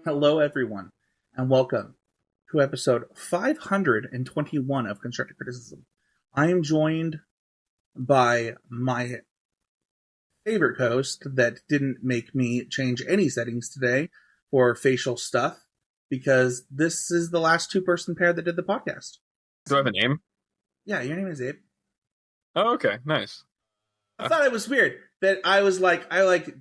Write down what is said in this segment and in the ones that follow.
Hello, everyone, and welcome to episode 521 of Constructive Criticism. I am joined by my favorite host that didn't make me change any settings today for facial stuff, because this is the last two-person pair that did the podcast. Do I have a name? Yeah, your name is Abe. Oh, okay, nice. I thought it was weird that I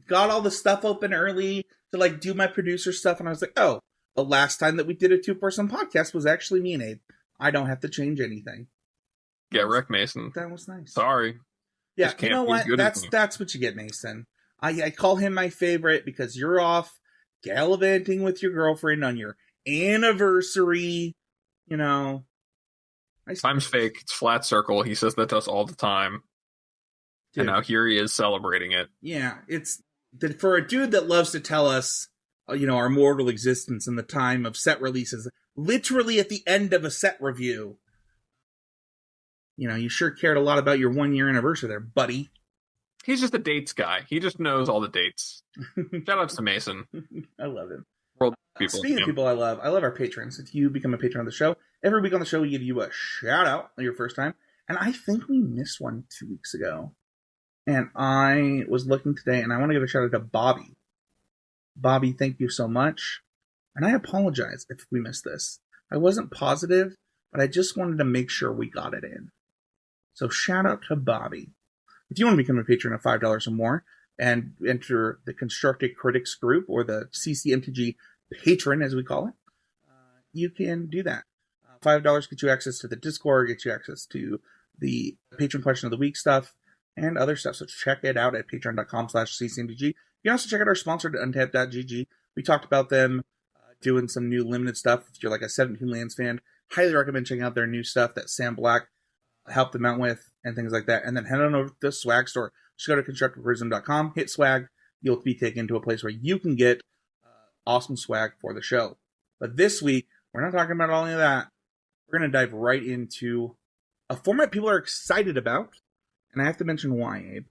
got all the stuff open early to do my producer stuff, and I was like, oh, the last time that we did a two-person podcast was actually me and Abe. I don't have to change anything. Yeah, Rick Mason. That was nice. Sorry. Yeah, you know what? That's what you get, Mason. I call him my favorite because you're off gallivanting with your girlfriend on your anniversary. You know. Time's fake. It's flat circle. He says that to us all the time. Dude. And now here he is celebrating it. Yeah, it's for a dude that loves to tell us, our mortal existence in the time of set releases, literally at the end of a set review. You sure cared a lot about your 1-year anniversary there, buddy. He's just a dates guy. He just knows all the dates. Shout outs to Mason. I love him. World people. Speaking of people I love our patrons. If you become a patron of the show, every week on the show we give you a shout out on your first time. And I think we missed one 2 weeks ago. And I was looking today, and I want to give a shout out to Bobby. Bobby, thank you so much. And I apologize if we missed this. I wasn't positive, but I just wanted to make sure we got it in. So shout out to Bobby. If you want to become a patron of $5 or more and enter the Constructed Critics group, or the CCMTG patron, as we call it, you can do that. $5 gets you access to the Discord, gets you access to the patron question of the week stuff, and other stuff. So check it out at patreon.com/CCMTG. You can also check out our sponsor at untapped.gg. We talked about them doing some new limited stuff. If you're like a 17 Lands fan, highly recommend checking out their new stuff that Sam Black helped them out with, and things like that. And then head on over to the swag store. Just go to constructiveprism.com, hit swag. You'll be taken to a place where you can get awesome swag for the show. But this week, we're not talking about all of that. We're going to dive right into a format people are excited about. And I have to mention why, Abe.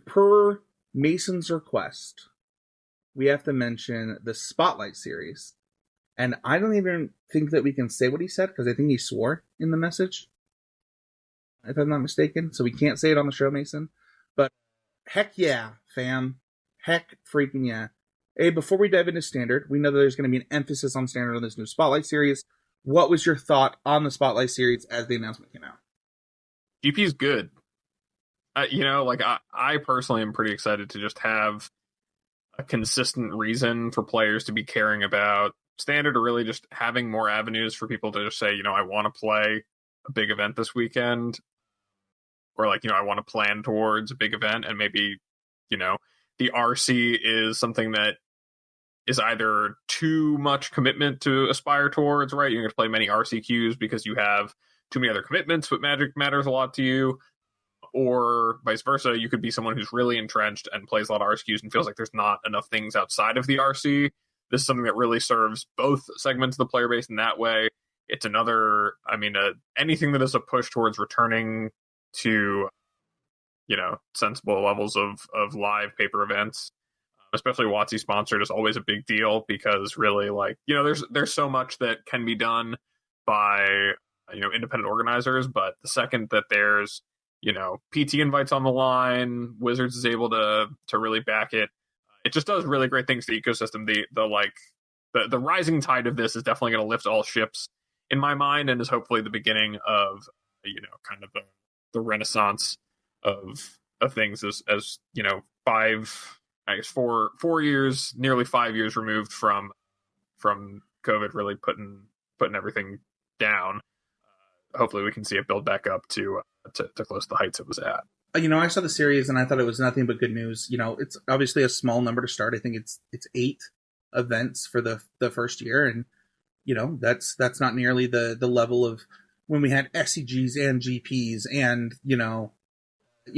Per Mason's request, we have to mention the Spotlight series. And I don't even think that we can say what he said, because I think he swore in the message, if I'm not mistaken. So we can't say it on the show, Mason. But heck yeah, fam. Heck freaking yeah. Hey, before we dive into Standard, we know that there's going to be an emphasis on Standard on this new Spotlight series. What was your thought on the Spotlight series as the announcement came out? GP's good. I personally am pretty excited to just have a consistent reason for players to be caring about Standard, or really just having more avenues for people to just say, I want to play a big event this weekend, or I want to plan towards a big event, and maybe, the RC is something that is either too much commitment to aspire towards, right? You're going to play many RC queues because you have too many other commitments, but Magic matters a lot to you, or vice versa. You could be someone who's really entrenched and plays a lot of RCQs and feels like there's not enough things outside of the RC. This is something that really serves both segments of the player base in that way. It's another, anything that is a push towards returning to, sensible levels of live paper events, especially WotC sponsored, is always a big deal, because really, there's so much that can be done by, independent organizers, but the second that there's, PT invites on the line, Wizards is able to really back it. It just does really great things to the ecosystem. The rising tide of this is definitely going to lift all ships in my mind, and is hopefully the beginning of, kind of the renaissance of things as 4 years, nearly 5 years removed from COVID really putting everything down. Hopefully we can see it build back up to close to the heights it was at. I saw the series and I thought it was nothing but good news. It's obviously a small number to start. I think it's 8 events for the first year, and that's not nearly the level of when we had SCGs and GPs and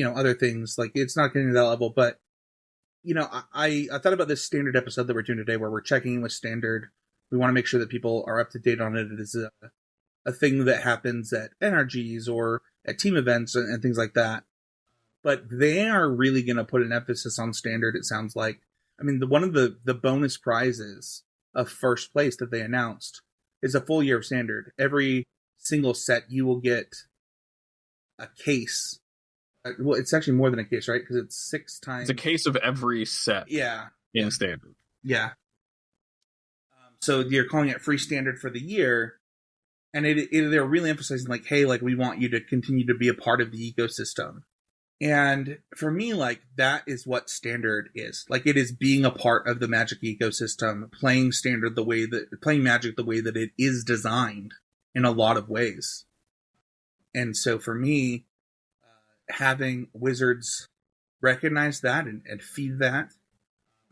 other things. It's not getting to that level, but I thought about this Standard episode that we're doing today, where we're checking in with Standard. We want to make sure that people are up to date on it. It is a thing that happens at NRGs or at team events and things like that. But they are really going to put an emphasis on Standard, it sounds like, I mean, one of the bonus prizes of first place that they announced is a full year of standard. Every single set, you will get a case. Well, it's actually more than a case, right? Because it's 6 times. It's a case of every set. Yeah. In standard. Yeah. So you're calling it free standard for the year, and they're really emphasizing like, hey, like we want you to continue to be a part of the ecosystem. And for me, like that is what standard is. Like it is being a part of the Magic ecosystem, playing Magic the way that it is designed in a lot of ways. And so for me, having Wizards recognize that and feed that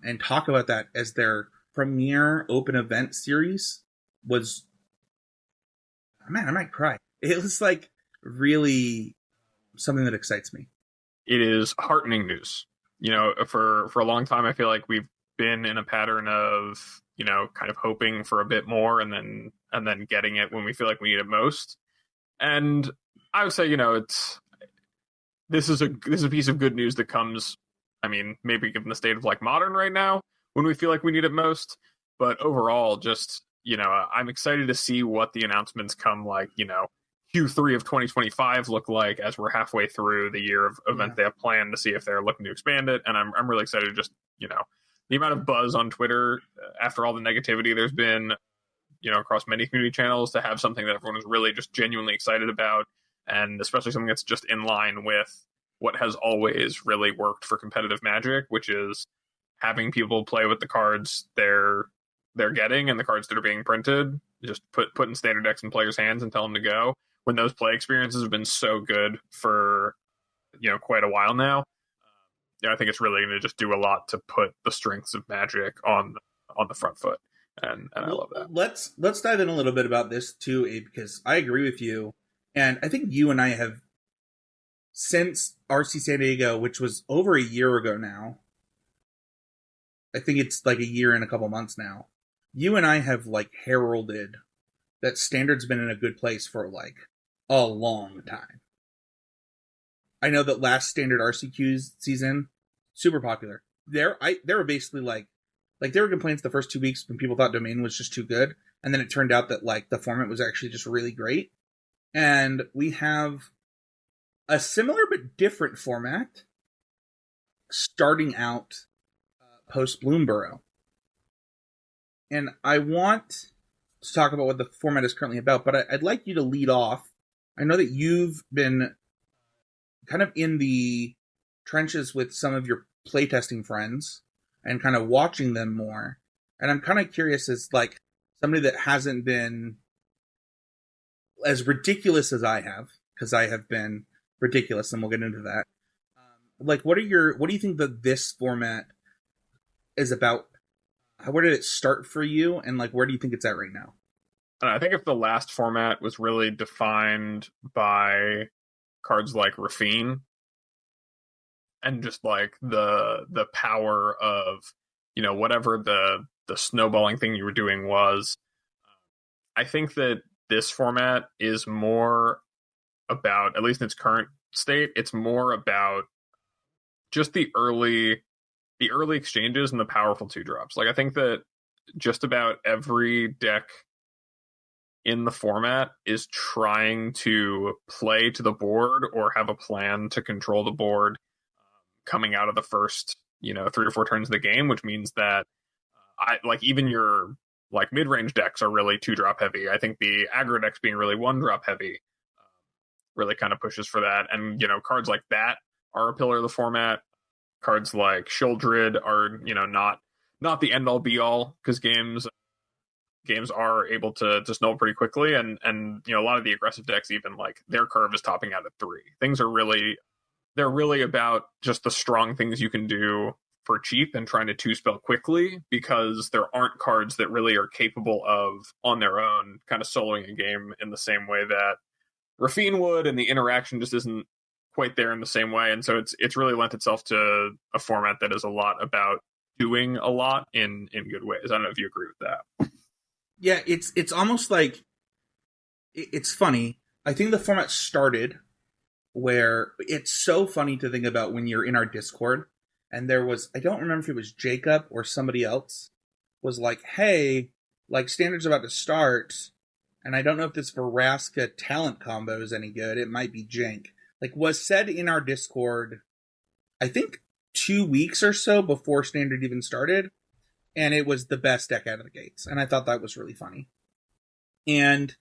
and talk about that as their premier open event series was, man, I might cry. It was like really something that excites me. It is heartening news. You know, for a long time, I feel like we've been in a pattern of, you know, kind of hoping for a bit more and then getting it when we feel like we need it most. And I would say, you know, this is a piece of good news that comes, I mean, maybe given the state of like Modern right now, when we feel like we need it most. But overall, just, you know, I'm excited to see what the announcements come like, you know, Q3 of 2025 look like as we're halfway through the year of events they have planned, to see if they're looking to expand it. And I'm really excited to just, you know, the amount of buzz on Twitter after all the negativity there's been, you know, across many community channels, to have something that everyone is really just genuinely excited about, and especially something that's just in line with what has always really worked for competitive Magic, which is having people play with the cards they're getting and the cards that are being printed, just put in standard decks in players' hands and tell them to go. When those play experiences have been so good for, you know, quite a while now, I think it's really going to just do a lot to put the strengths of Magic on the front foot, and I love that. Let's dive in a little bit about this too, Abe, because I agree with you, and I think you and I have, since RC San Diego, which was over a year ago now, I think it's like a year and a couple months now, you and I have like heralded that Standard's been in a good place for like a long time. I know that last Standard RCQ's season, super popular. They were basically like there were complaints the first 2 weeks when people thought Domain was just too good, and then it turned out that like the format was actually just really great. And we have a similar but different format starting out post Bloomborough. And I want to talk about what the format is currently about, but I'd like you to lead off. I know that you've been kind of in the trenches with some of your playtesting friends and kind of watching them more. And I'm kind of curious, as like somebody that hasn't been as ridiculous as I have, because I have been ridiculous, and we'll get into that. Like, what do you think that this format is about? Where did it start for you, and like where do you think it's at right now? I think if the last format was really defined by cards like Rafine and just like the power of, you know, whatever the snowballing thing you were doing was, I think that this format is more about, at least in its current state, it's more about just the early exchanges and the powerful 2-drops. Like, I think that just about every deck in the format is trying to play to the board or have a plan to control the board coming out of the first, you know, 3 or 4 turns of the game, which means that even your like midrange decks are really 2-drop heavy. I think the aggro decks being really 1-drop heavy really kind of pushes for that. And, you know, cards like that are a pillar of the format. Cards like Shieldred are, you know, not the end all be all, because games are able to snowball pretty quickly, and you know, a lot of the aggressive decks, even like their curve is topping out at 3. They're really about just the strong things you can do for cheap and trying to 2-spell quickly, because there aren't cards that really are capable of on their own kind of soloing a game in the same way that Rafine would, and the interaction just isn't quite there in the same way. And so it's really lent itself to a format that is a lot about doing a lot in good ways. I don't know if you agree with that. Yeah, it's almost like, it's funny. I think the format started where it's so funny to think about when you're in our Discord and there was, I don't remember if it was Jacob or somebody else, was like, hey, like Standard's about to start, and I don't know if this Vraska talent combo is any good. It might be jank. Like, was said in our Discord, I think 2 weeks or so before Standard even started, and it was the best deck out of the gates. And I thought that was really funny. And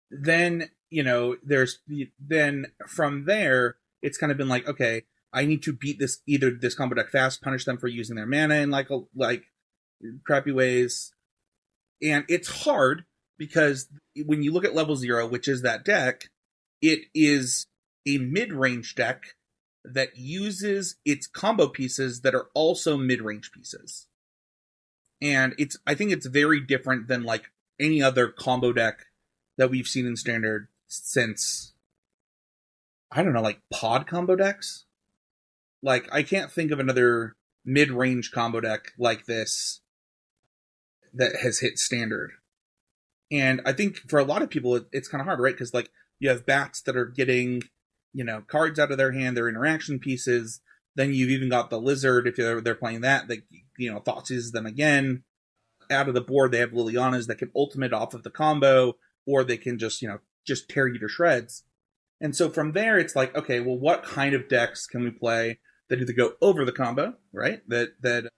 then, then from there, it's kind of been like, okay, I need to beat either this combo deck fast, punish them for using their mana in like crappy ways. And it's hard because when you look at level 0, which is that deck, it is a mid-range deck that uses its combo pieces that are also mid-range pieces. And I think it's very different than like any other combo deck that we've seen in Standard since, I don't know, like pod combo decks. Like, I can't think of another mid-range combo deck like this that has hit Standard. And I think for a lot of people, it's kind of hard, right? Because like you have bats that are getting, cards out of their hand, their interaction pieces. Then you've even got the lizard, if they're playing that Thoughtseizes them again. Out of the board, they have Lilianas that can ultimate off of the combo, or they can just tear you to shreds. And so from there, it's like, okay, well, what kind of decks can we play that either go over the combo, right? That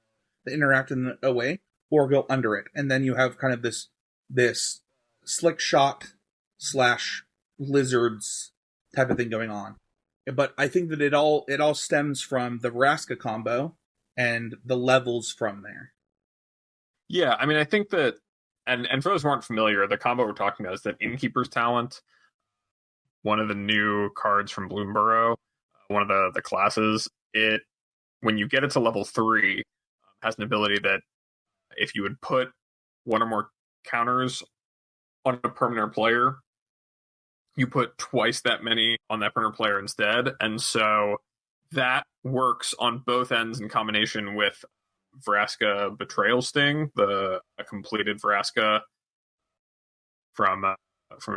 interact in a way, or go under it. And then you have kind of this slick shot / lizards type of thing going on. But I think that it all stems from the Vraska combo and the levels from there. Yeah, I mean, I think that, and for those who aren't familiar, the combo we're talking about is that Innkeeper's Talent, one of the new cards from Bloomborough, one of the classes. When you get it to level 3, has an ability that if you would put one or more counters on a permanent player, you put twice that many on that permanent player instead. And so that works on both ends in combination with Vraska Betrayal Sting, a completed Vraska from a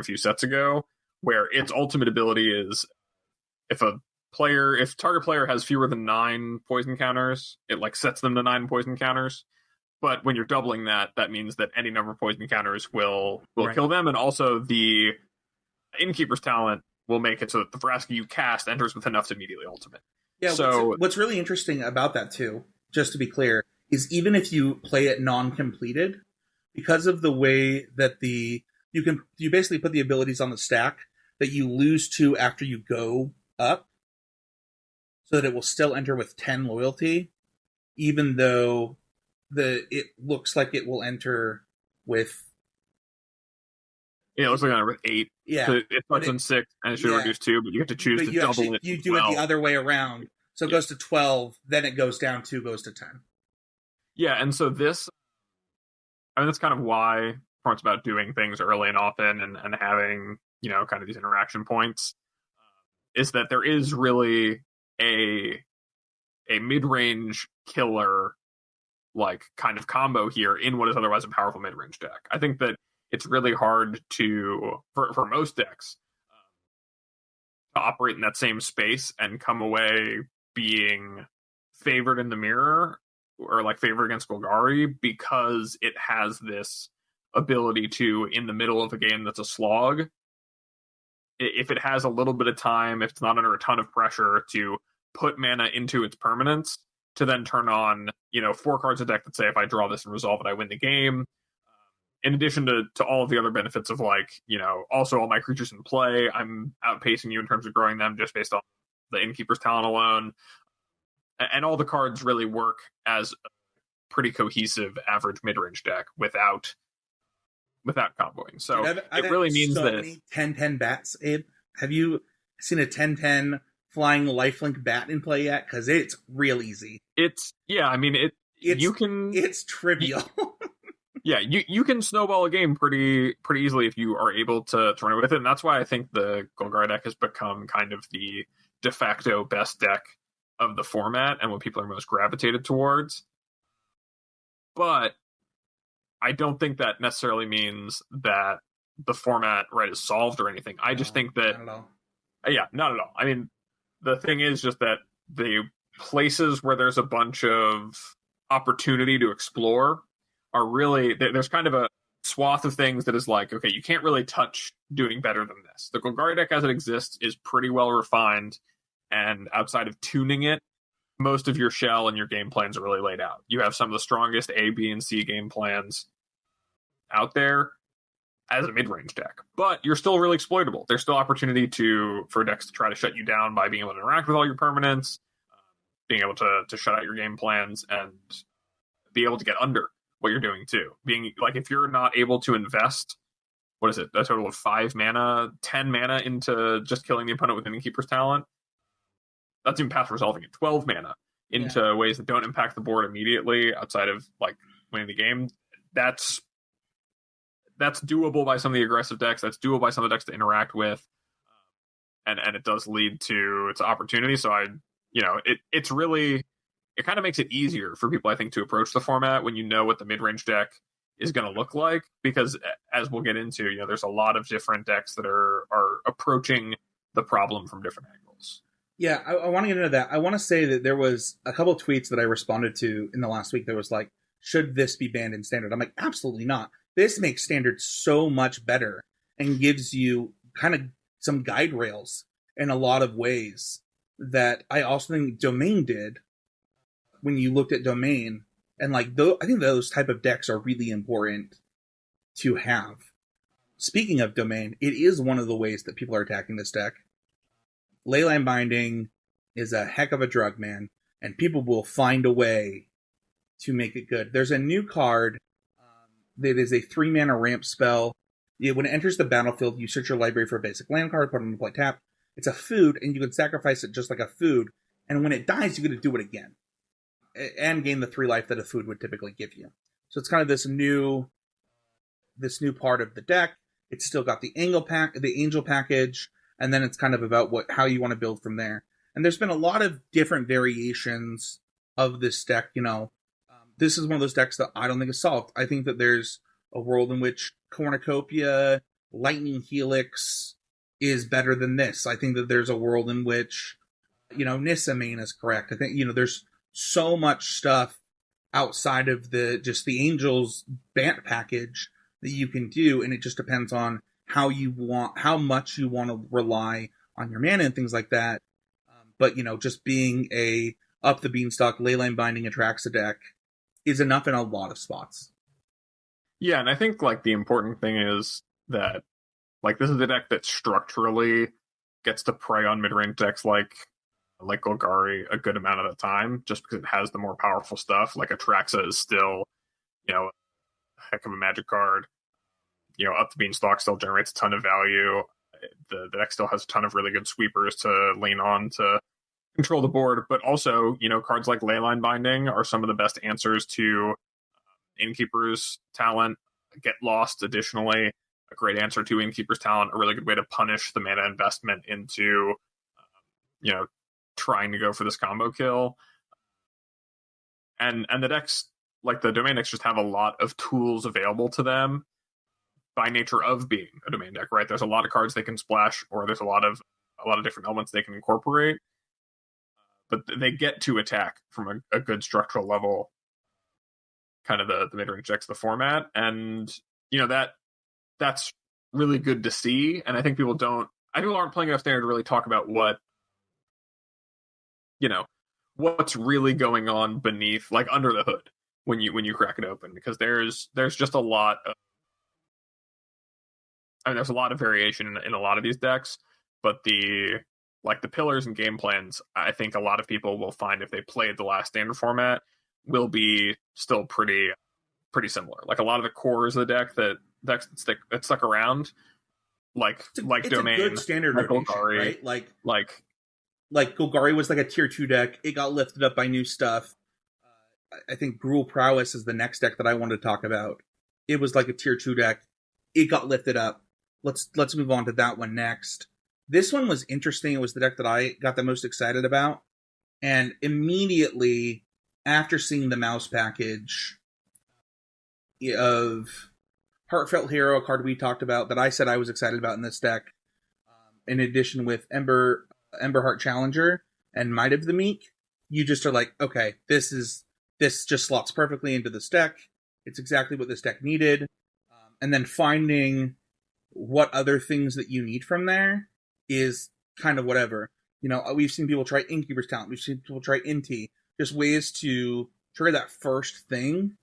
few sets ago, where its ultimate ability is if target player has fewer than 9 poison counters, it like sets them to 9 poison counters. But when you're doubling that, that means that any number of poison counters will right. kill them, and also the Innkeeper's Talent will make it so that the Vraska you cast enters with enough to immediately ultimate. Yeah, so what's really interesting about that too, just to be clear, is even if you play it non-completed, because of the way that you basically put the abilities on the stack that you lose to after you go up, so that it will still enter with 10 loyalty, even though it looks like it will enter with. Yeah, it looks like it with 8. Yeah, so it starts on 6 and it should reduce 2, but you have to choose to double it. You do it the other way around, so it goes to 12, then it goes down 2, goes to 10. Yeah, and so that's kind of why it's about doing things early and often and having, kind of these interaction points, is that there is really a mid-range killer, like, kind of combo here in what is otherwise a powerful mid-range deck. I think that it's really hard for most decks to operate in that same space and come away being favored in the mirror or like favored against Golgari, because it has this ability to, in the middle of a game that's a slog, if it has a little bit of time, if it's not under a ton of pressure, to put mana into its permanence, to then turn on 4 cards a deck that say, if I draw this and resolve it, I win the game. In addition to all of the other benefits of also all my creatures in play, I'm outpacing you in terms of growing them just based on the Innkeeper's Talent alone. And all the cards really work as a pretty cohesive average mid-range deck without comboing. So it really means that many 10/10 bats, Abe. Have you seen a 10/10 flying lifelink bat in play yet? Because it's real easy. It's trivial. Yeah, you can snowball a game pretty easily if you are able to run it with it, and that's why I think the Golgari deck has become kind of the de facto best deck of the format and what people are most gravitated towards. But I don't think that necessarily means that the format is solved or anything. I just think that not at all. Yeah, not at all. I mean, the thing is just that the places where there's a bunch of opportunity to explore are really, there's kind of a swath of things that is like, okay, you can't really touch doing better than this. The Golgari deck as it exists is pretty well refined, and outside of tuning it, most of your shell and your game plans are really laid out. You have some of the strongest A, B, and C game plans out there as a mid-range deck, but you're still really exploitable. There's still opportunity for decks to try to shut you down by being able to interact with all your permanents, being able to shut out your game plans, and be able to get under what you're doing too. Being like, if you're not able to invest, what is it, a total of 5 mana, 10 mana into just killing the opponent with an Innkeeper's Talent, that's even past resolving it, 12 mana into ways that don't impact the board immediately outside of like winning the game, that's doable by some of the aggressive decks. That's doable by some of the decks to interact with, and it does lead to its opportunity. So it's really, it kind of makes it easier for people, I think, to approach the format when you know what the mid-range deck is going to look like, because as we'll get into, there's a lot of different decks that are approaching the problem from different angles. Yeah, I want to get into that. I want to say that there was a couple of tweets that I responded to in the last week that was like, should this be banned in Standard? I'm like, absolutely not. This makes Standard so much better and gives you kind of some guide rails in a lot of ways that I also think Domain did when you looked at Domain. And like, I think those type of decks are really important to have. Speaking of Domain, it is one of the ways that people are attacking this deck. Leyline Binding is a heck of a drug, man, and people will find a way to make it good. There's a new card that is a 3-mana ramp spell. When it enters the battlefield, you search your library for a basic land card, put it on the play tap. It's a food, and you can sacrifice it just like a food, and when it dies, you get to do it again and gain the 3 life that a food would typically give you. So it's kind of this new part of the deck. It's still got the angel package, and then it's kind of about how you want to build from there. And there's been a lot of different variations of this deck. This is one of those decks that I don't think is solved. I think that there's a world in which Cornucopia, Lightning Helix is better than this. I think that there's a world in which, Nissa main is correct. I think, there's so much stuff outside of just the Angels Bant package that you can do, and it just depends on how much you want to rely on your mana and things like that. But, just being a up the beanstalk, Leyline Binding attracts a deck is enough in a lot of spots. Yeah, and I think like the important thing is that like this is a deck that structurally gets to prey on mid-range decks like Golgari a good amount of the time, just because it has the more powerful stuff. Like Atraxa is still, a heck of a magic card. Up the beanstalk still generates a ton of value. The deck still has a ton of really good sweepers to lean on to control the board, but also, cards like Leyline Binding are some of the best answers to Innkeeper's Talent. Get Lost, additionally, a great answer to Innkeeper's Talent, a really good way to punish the mana investment into, trying to go for this combo kill. And the decks, like the Domain decks, just have a lot of tools available to them by nature of being a Domain deck, right? There's a lot of cards they can splash, or there's a lot of different elements they can incorporate, but they get to attack from a good structural level, kind of the mid-range decks, the format, and that's really good to see. And I think people aren't playing enough Standard to really talk about what's really going on beneath, like under the hood when you crack it open, because there's just a lot of, there's a lot of variation in a lot of these decks, but the pillars and game plans, I think a lot of people will find if they played the last Standard format will be still pretty similar. Like a lot of the cores of the deck that stuck around, like Domain, a good Standard like rotation, Golgari, right? Like Golgari was like a tier 2 deck. It got lifted up by new stuff. I think Gruul Prowess is the next deck that I wanted to talk about. It was like a tier 2 deck. It got lifted up. Let's move on to that one next. This one was interesting. It was the deck that I got the most excited about. And immediately after seeing the mouse package of Heartfelt Hero, a card we talked about that I said I was excited about in this deck, in addition with Emberheart Challenger and Might of the Meek, you just are like, okay, this just slots perfectly into this deck. It's exactly what this deck needed. And then finding what other things that you need from there is kind of whatever. We've seen people try Innkeeper's Talent. We've seen people try Inti. Just ways to trigger that first thing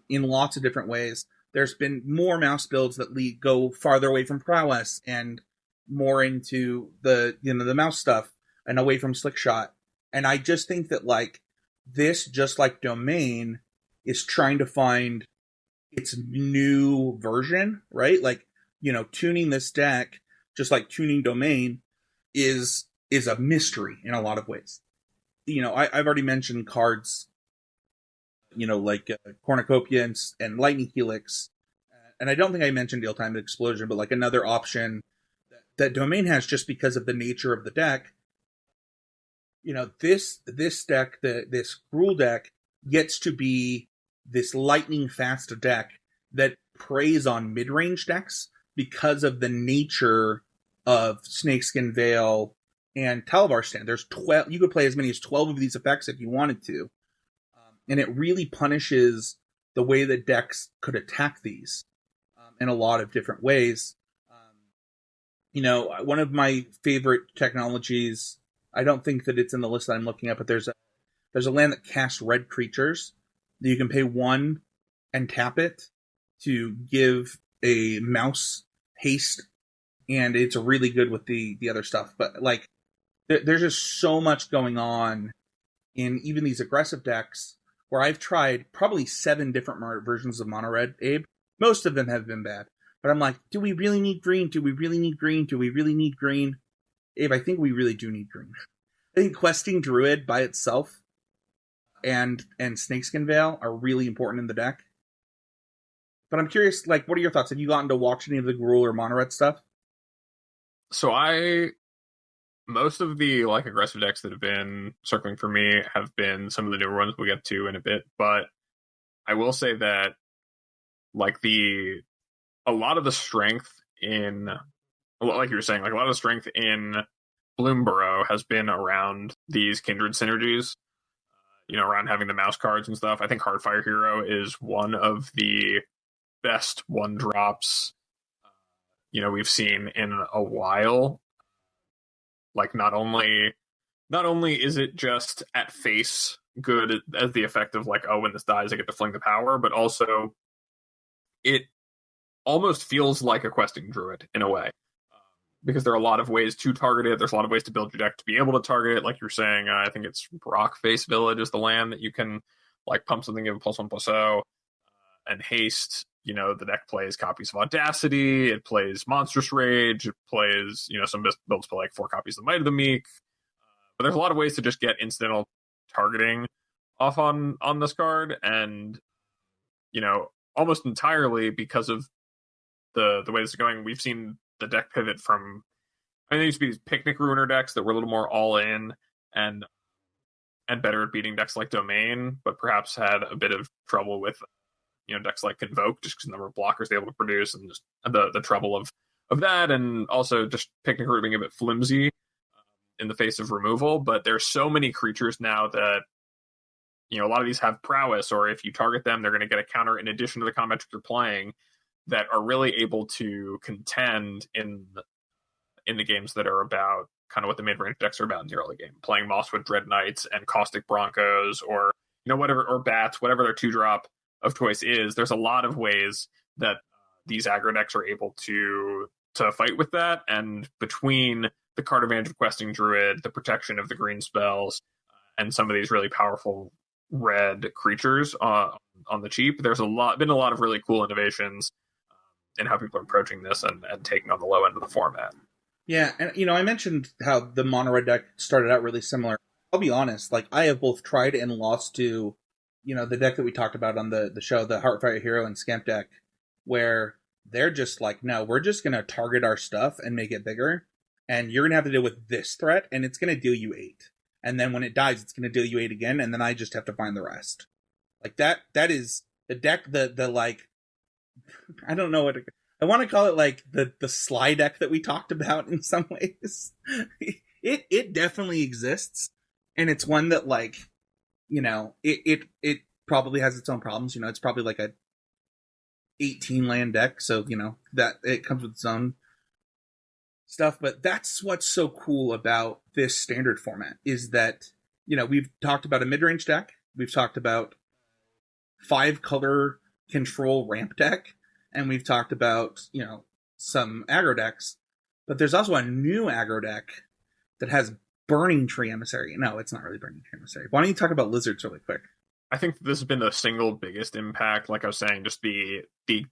in lots of different ways. There's been more mouse builds that go farther away from prowess and more into the mouse stuff and away from slick shot. And I just think that this, just like Domain, is trying to find its new version, right? Tuning this deck, just like tuning Domain, is a mystery in a lot of ways. I've already mentioned cards, Cornucopia and Lightning Helix, and I don't think I mentioned Ill-Timed Explosion, but another option that Domain has just because of the nature of the deck. This deck, this Gruul deck, gets to be this lightning fast deck that preys on mid-range decks because of the nature of Snakeskin Veil and Talavar Stand. There's 12. You could play as many as 12 of these effects if you wanted to, and it really punishes the way that decks could attack these in a lot of different ways. One of my favorite technologies, I don't think that it's in the list that I'm looking at, but there's a land that casts red creatures that you can pay 1 and tap it to give a mouse haste, and it's really good with the other stuff. But there's just so much going on in even these aggressive decks where I've tried probably 7 different versions of mono red, Abe. Most of them have been bad. But I'm like, do we really need green? Do we really need green? Do we really need green? Abe, I think we really do need green. I think Questing Druid by itself and Snakeskin Veil are really important in the deck. But I'm curious, what are your thoughts? Have you gotten to watch any of the Gruul or mono red stuff? So most of the aggressive decks that have been circling for me have been some of the newer ones we'll get to in a bit, but I will say that a lot of the strength in, like you were saying, a lot of the strength in Bloomburrow has been around these kindred synergies, around having the mouse cards and stuff. I think Heartfire Hero is one of the best one drops we've seen in a while. Not only is it just at face good as the effect of when this dies I get to fling the power, but also it almost feels like a Questing Druid in a way, because there are a lot of ways to target it. There's a lot of ways to build your deck to be able to target it. Like you're saying, I think it's Rockface Village is the land that you can pump something, give a +1/+0, and haste. The deck plays copies of Audacity, it plays Monstrous Rage, it plays, some builds play 4 copies of Might of the Meek. But there's a lot of ways to just get incidental targeting off on this card, and almost entirely because of the way this is going, we've seen the deck pivot from, there used to be these Picnic Ruiner decks that were a little more all in and better at beating decks like Domain, but perhaps had a bit of trouble with decks like Convoke, just because the number of blockers they're able to produce, and just the trouble of that, and also just Picnic Ruiner being a bit flimsy in the face of removal. But there's so many creatures now that a lot of these have prowess, or if you target them, they're going to get a counter in addition to the combat trick you're playing, that are really able to contend in the games that are about kind of what the mid-range decks are about in the early game. Playing Mosswood Dread Knights and Caustic Broncos, or whatever, or Bats, whatever their 2-drop of choice is. There's a lot of ways that these aggro decks are able to fight with that, and between the card advantage of Questing Druid, the protection of the green spells, and some of these really powerful red creatures on the cheap, there's been a lot of really cool innovations in how people are approaching this and taking on the low end of the format. Yeah, and I mentioned how the mono red deck started out really similar. I'll be honest, I have both tried and lost to, the deck that we talked about on the show, the Heartfire Hero and Scamp deck, where they're just no, we're just going to target our stuff and make it bigger, and you're going to have to deal with this threat, and it's going to deal you 8. And then when it dies, it's going to deal you 8 again, and then I just have to find the rest. That is the deck, I don't know what I want to call it, the Sly deck that we talked about in some ways. It definitely exists, and it's one that like, it probably has its own problems. It's probably like a 18 land deck, so that it comes with its own stuff. But that's what's so cool about this standard format is that we've talked about a mid-range deck, we've talked about 5-color control ramp deck, and we've talked about some aggro decks. But there's also a new aggro deck that has Burning Tree Emissary. No, it's not really Burning Tree Emissary. Why don't you talk about Lizards really quick? I think this has been the single biggest impact. Like I was saying, just the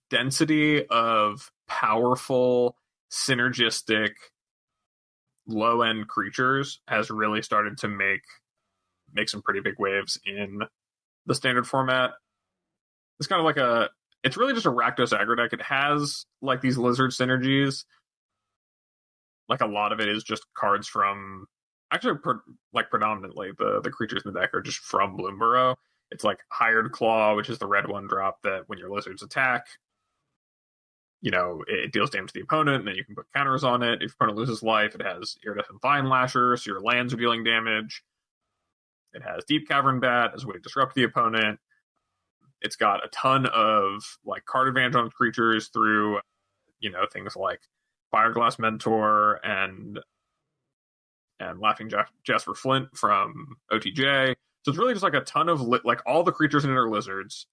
density of powerful, synergistic, low-end creatures has really started to make some pretty big waves in the standard format. It's kind of like it's really just a Rakdos aggro deck. It has like these lizard synergies. Like a lot of it is just cards from, actually predominantly the creatures in the deck are just from Bloomburrow. It's like Hired Claw, which is the red 1-drop that when your lizards attack, it deals damage to the opponent, and then you can put counters on it. If your opponent loses life, it has Iridescent Vine Lasher, so your lands are dealing damage. It has Deep Cavern Bat as a way to disrupt the opponent. It's got a ton of like card advantage on creatures through, things like Fireglass Mentor and Laughing Jasper Flint from OTJ. So it's really just like a ton of like all the creatures in it are lizards.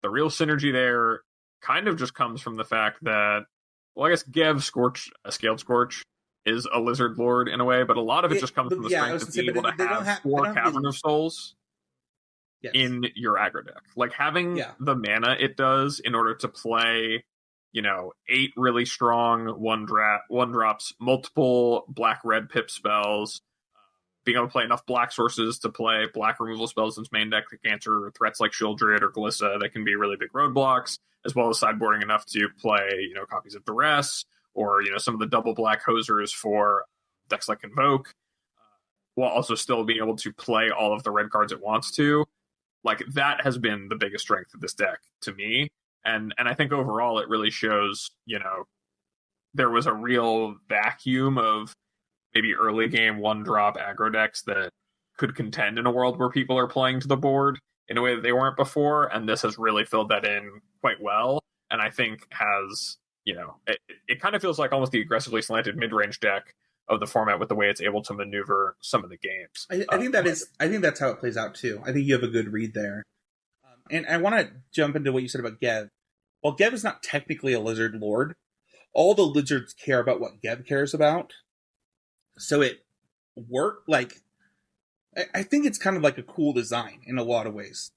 The real synergy there kind of just comes from the fact that, well, I guess Scaled Scorch is a lizard lord in a way, but a lot of it just comes from the strength of being able to have 4 Cavern of Souls in your aggro deck. Like having the mana it does in order to play, 8 really strong one drops, multiple black-red pip spells, being able to play enough black sources to play black removal spells in its main deck that can answer threats like Shieldred or Glissa that can be really big roadblocks, as well as sideboarding enough to play, copies of Duress, or, some of the double black hosers for decks like Convoke, while also still being able to play all of the red cards it wants to. Like, that has been the biggest strength of this deck to me. And I think overall it really shows, there was a real vacuum of maybe early game 1-drop aggro decks that could contend in a world where people are playing to the board in a way that they weren't before, and this has really filled that in quite well, and I think has, it kind of feels like almost the aggressively slanted mid-range deck of the format with the way it's able to maneuver some of the games. I think that's how it plays out too. I think you have a good read there. And I want to jump into what you said about Gev. While Gev is not technically a lizard lord, all the lizards care about what Gev cares about. So it worked. Like, I think it's kind of like a cool design in a lot of ways.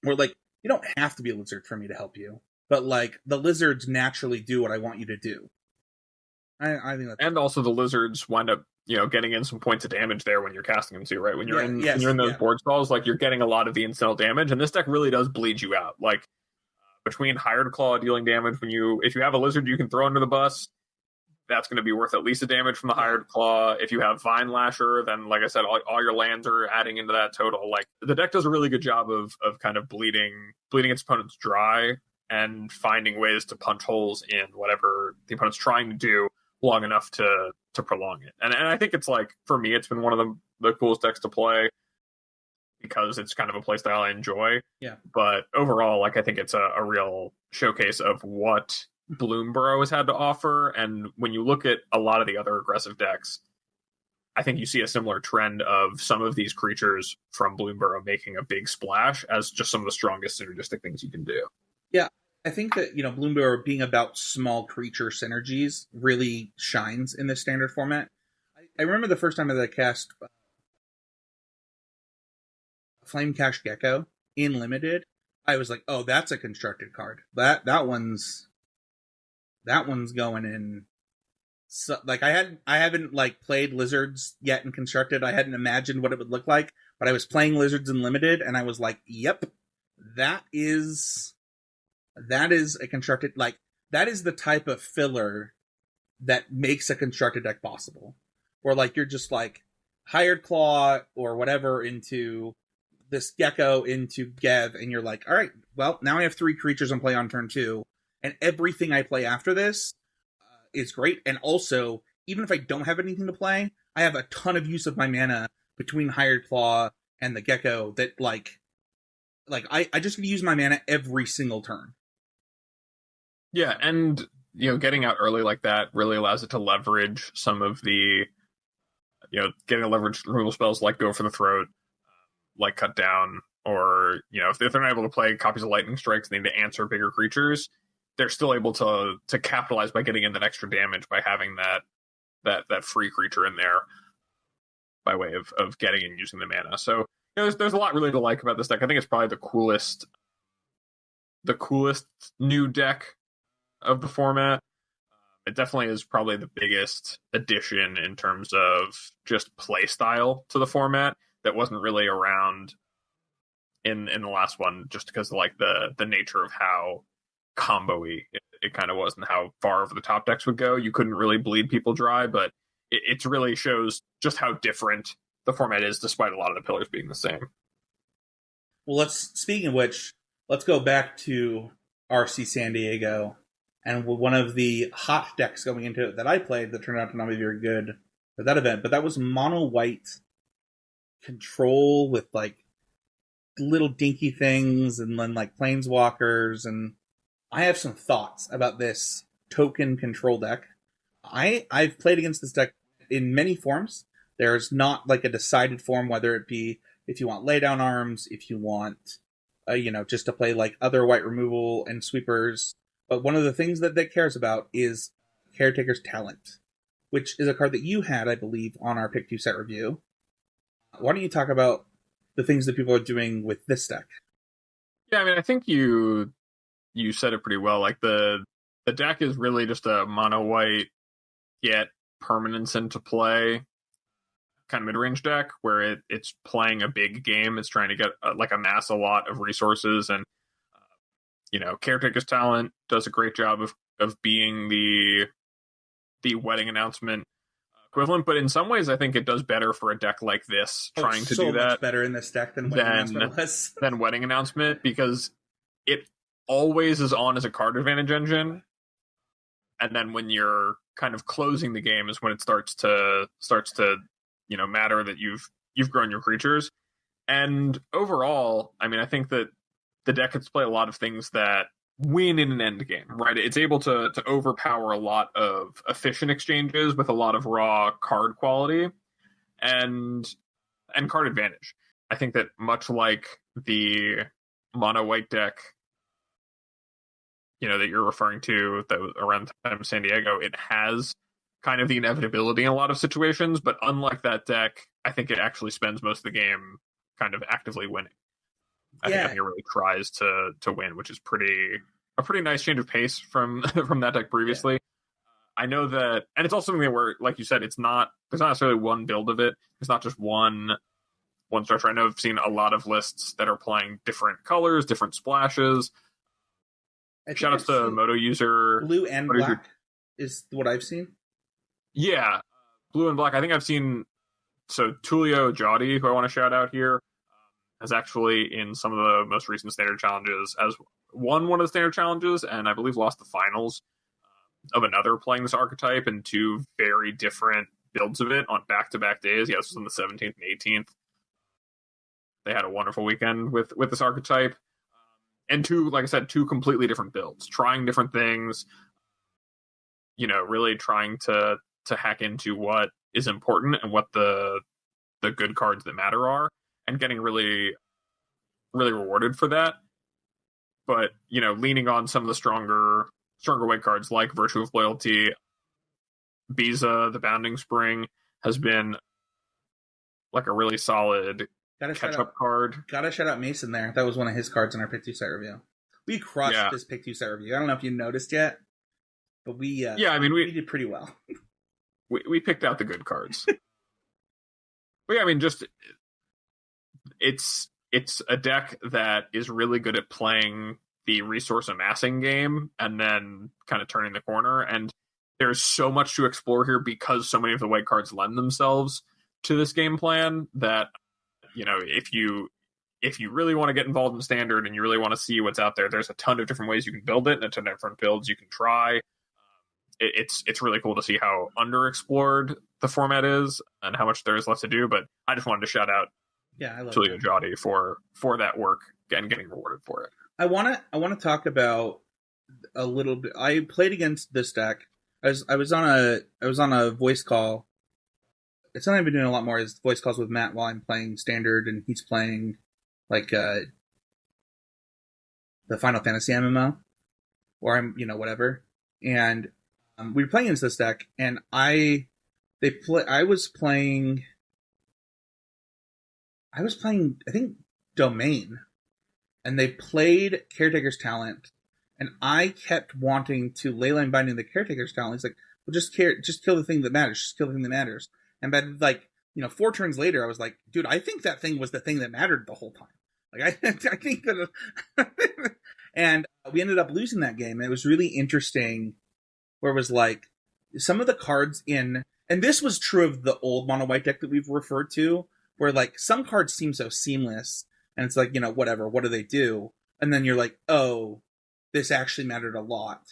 Where, like, you don't have to be a lizard for me to help you. But, like, the lizards naturally do what I want you to do. I think that's... And also the lizards wind up, getting in some points of damage there when you're casting them too, right? When you're in those board stalls, like, you're getting a lot of the incidental damage, and this deck really does bleed you out. Like, between Hired Claw dealing damage, if you have a lizard you can throw under the bus, that's going to be worth at least a damage from the Hired Claw. If you have Vine Lasher, then, like I said, all your lands are adding into that total. Like, the deck does a really good job of kind of bleeding its opponents dry and finding ways to punch holes in whatever the opponent's trying to do long enough to prolong it. And I think it's like, for me, it's been one of the coolest decks to play because it's kind of a playstyle I enjoy. Yeah. But overall, like, I think it's a real showcase of what Bloomburrow has had to offer, and when you look at a lot of the other aggressive decks, I think you see a similar trend of some of these creatures from Bloomburrow making a big splash as just some of the strongest synergistic things you can do. Yeah, I think that, Bloomburrow being about small creature synergies really shines in this standard format. I remember the first time that I cast Flame Cash Gecko in Limited, I was like, oh, that's a constructed card. That one's going in. So, like, I haven't like played lizards yet in constructed. I hadn't imagined what it would look like, but I was playing lizards in Limited, and I was like, yep, that is a constructed, like, that is the type of filler that makes a constructed deck possible. Or, like, you're just like Hired Claw or whatever into this Gecko into Gev, and you're like, all right, well, now I have 3 creatures in play on turn 2, and everything I play after this is great. And also, even if I don't have anything to play, I have a ton of use of my mana between Hired Claw and the Gecko that I just use my mana every single turn. Yeah, and getting out early like that really allows it to leverage some of the getting a leverage removal spells like Go for the Throat, like Cut Down, or if they're not able to play copies of Lightning Strikes, they need to answer bigger creatures. They're still able to capitalize by getting in that extra damage by having that free creature in there by way of getting and using the mana. So there's a lot really to like about this deck. I think it's probably the coolest new deck of the format. It definitely is probably the biggest addition in terms of just play style to the format that wasn't really around in the last one, just because of the nature of how combo-y it kind of was and how far over the top decks would go. You couldn't really bleed people dry, but it really shows just how different the format is, despite a lot of the pillars being the same. Well, speaking of which, let's go back to RC San Diego, and one of the hot decks going into it that I played that turned out to not be very good for that event, but that was mono white control with little dinky things and then planeswalkers, and I have some thoughts about this token control deck. I've played against this deck in many forms. There's not a decided form, whether it be if you want laydown arms, if you want just to play other white removal and sweepers. But one of the things that cares about is Caretaker's Talent, which is a card that you had, I believe, on our Pick 2 set review. Why don't you talk about the things that people are doing with this deck? Yeah, I mean, I think you said it pretty well. The deck is really just a mono white, get permanence into play kind of mid-range deck where it's playing a big game. It's trying to get amass a lot of resources, and Caretaker's Talent does a great job of being the wedding announcement equivalent, but in some ways I think it does better for a deck like this trying to do that. So much better in this deck than Wedding Announcement was. Than Wedding Announcement, because it always is on as a card advantage engine, and then when you're kind of closing the game is when it starts to matter that you've grown your creatures. And overall, I mean, I think that the deck gets to play a lot of things that win in an end game, right? It's able to overpower a lot of efficient exchanges with a lot of raw card quality and card advantage. I think that much like the mono white deck, that you're referring to that was around the time of San Diego, it has kind of the inevitability in a lot of situations, but unlike that deck, I think it actually spends most of the game kind of actively winning. I think it really tries to win, which is a pretty nice change of pace from that deck previously. Yeah. I know that, and it's also something where, like you said, there's not necessarily one build of it. It's not just one structure. I know I've seen a lot of lists that are playing different colors, different splashes. Shout outs to Moto user. Blue and black is what I've seen. Yeah, blue and black. I think I've seen. So Tulio Jodi, who I want to shout out here, has actually in some of the most recent standard challenges won one of the standard challenges, and I believe lost the finals of another playing this archetype in two very different builds of it on back-to-back days. Yeah, this was on the 17th and 18th. They had a wonderful weekend with this archetype. And like I said, two completely different builds, trying different things, really trying to hack into what is important and what the good cards that matter are, and getting really, really rewarded for that. But, leaning on some of the stronger white cards like Virtue of Loyalty, Biza, the Bounding Spring has been a really solid catch-up card. Gotta shout out Mason there. That was one of his cards in our Pick 2 set review. We crushed this Pick 2 set review. I don't know if you noticed yet, but we did pretty well. we picked out the good cards. But yeah, I mean, just it's a deck that is really good at playing the resource amassing game and then kind of turning the corner. And there's so much to explore here because so many of the white cards lend themselves to this game plan that, if you really want to get involved in standard and you really want to see what's out there, there's a ton of different ways you can build it and a ton of different builds you can try. it's really cool to see how underexplored the format is and how much there is left to do. But I just wanted to shout out I love Julia Jotty for that work and getting rewarded for it. I wanna talk about a little bit. I played against this deck. I was on a voice call. It's something I've been doing a lot more is voice calls with Matt while I'm playing standard and he's playing like the Final Fantasy MMO, or I'm whatever. And we were playing against this deck, and I was playing I think Domain, and they played Caretaker's Talent, and I kept wanting to leyline binding the Caretaker's Talent. He's like, well, just kill the thing that matters. Just kill the thing that matters. And by 4 turns later, I was like, dude, I think that thing was the thing that mattered the whole time. Like, I think that, and we ended up losing that game. And it was really interesting, where it was like some of the cards in, and this was true of the old mono white deck that we've referred to, where like some cards seem so seamless, and it's like, whatever, what do they do? And then you're like, oh, this actually mattered a lot.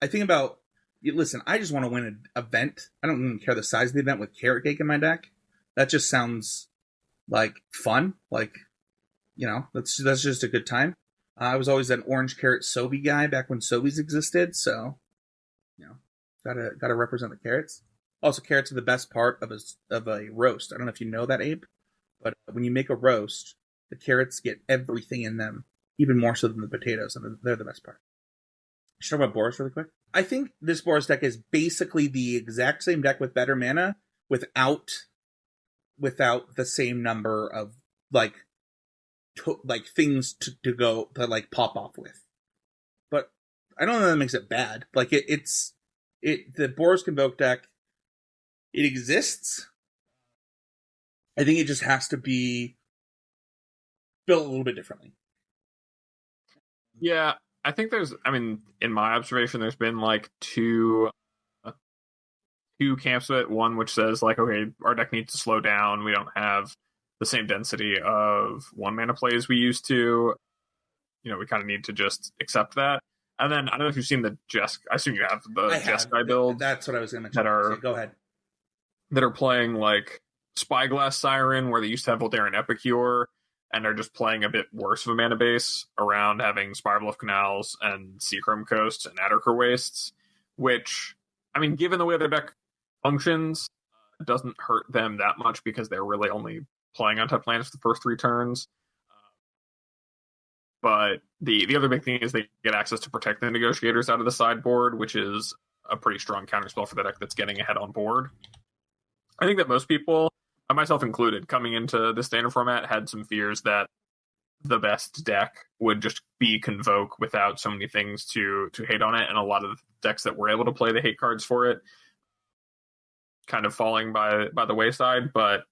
I think about, listen, I just want to win an event. I don't even care the size of the event with Carrot Cake in my deck. That just sounds like fun. Like, that's just a good time. I was always an orange carrot Sobe guy back when Sobeys existed, so gotta represent the carrots. Also, carrots are the best part of a roast. I don't know if you know that, Abe, but when you make a roast, the carrots get everything in them, even more so than the potatoes, and they're the best part. Should I talk about Boros really quick? I think this Boros deck is basically the exact same deck with better mana, without the same number of things to go to like pop off with. But I don't know that makes it bad. Like the Boros Convoke deck, it exists. I think it just has to be built a little bit differently. Yeah, I think in my observation, there's been like two camps of it. One which says like, okay, our deck needs to slow down. We don't have the same density of 1-mana plays we used to. We kind of need to just accept that. And then I don't know if you've seen the I assume you have the Jeskai builds. That's what I was going to mention. Go ahead. That are playing like Spyglass Siren, where they used to have Voldaren Epicure, and are just playing a bit worse of a mana base around having Spiral of Canals and Seachrome Coasts and Atterker Wastes, which, given the way their deck functions, it doesn't hurt them that much because they're really only playing untap lands for the first 3 turns. But the other big thing is they get access to Protect the Negotiators out of the sideboard, which is a pretty strong counterspell for the deck that's getting ahead on board. I think that most people, myself included, coming into the standard format, had some fears that the best deck would just be Convoke without so many things to hate on it, and a lot of decks that were able to play the hate cards for it kind of falling by the wayside. But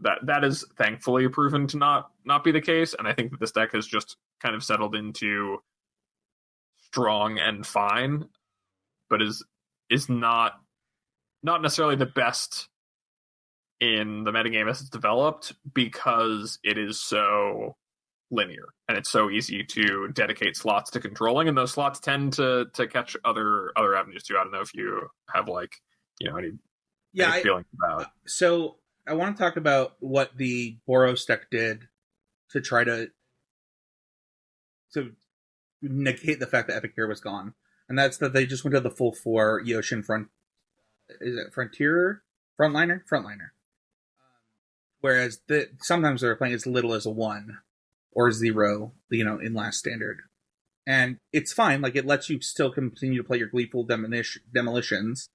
that is thankfully proven to not be the case, and I think that this deck has just kind of settled into strong and fine, but is not necessarily the best in the metagame as it's developed, because it is so linear and it's so easy to dedicate slots to controlling, and those slots tend to catch other avenues too. I don't know if you have any feeling about. So I want to talk about what the Boros deck did to try to negate the fact that Epicure was gone, and that's that they just went to the full 4 Yoshin front. Is it Frontier? Frontliner? Whereas sometimes they're playing as little as a 1 or 0, in last standard. And it's fine. Like, it lets you still continue to play your Gleeful Demolitions.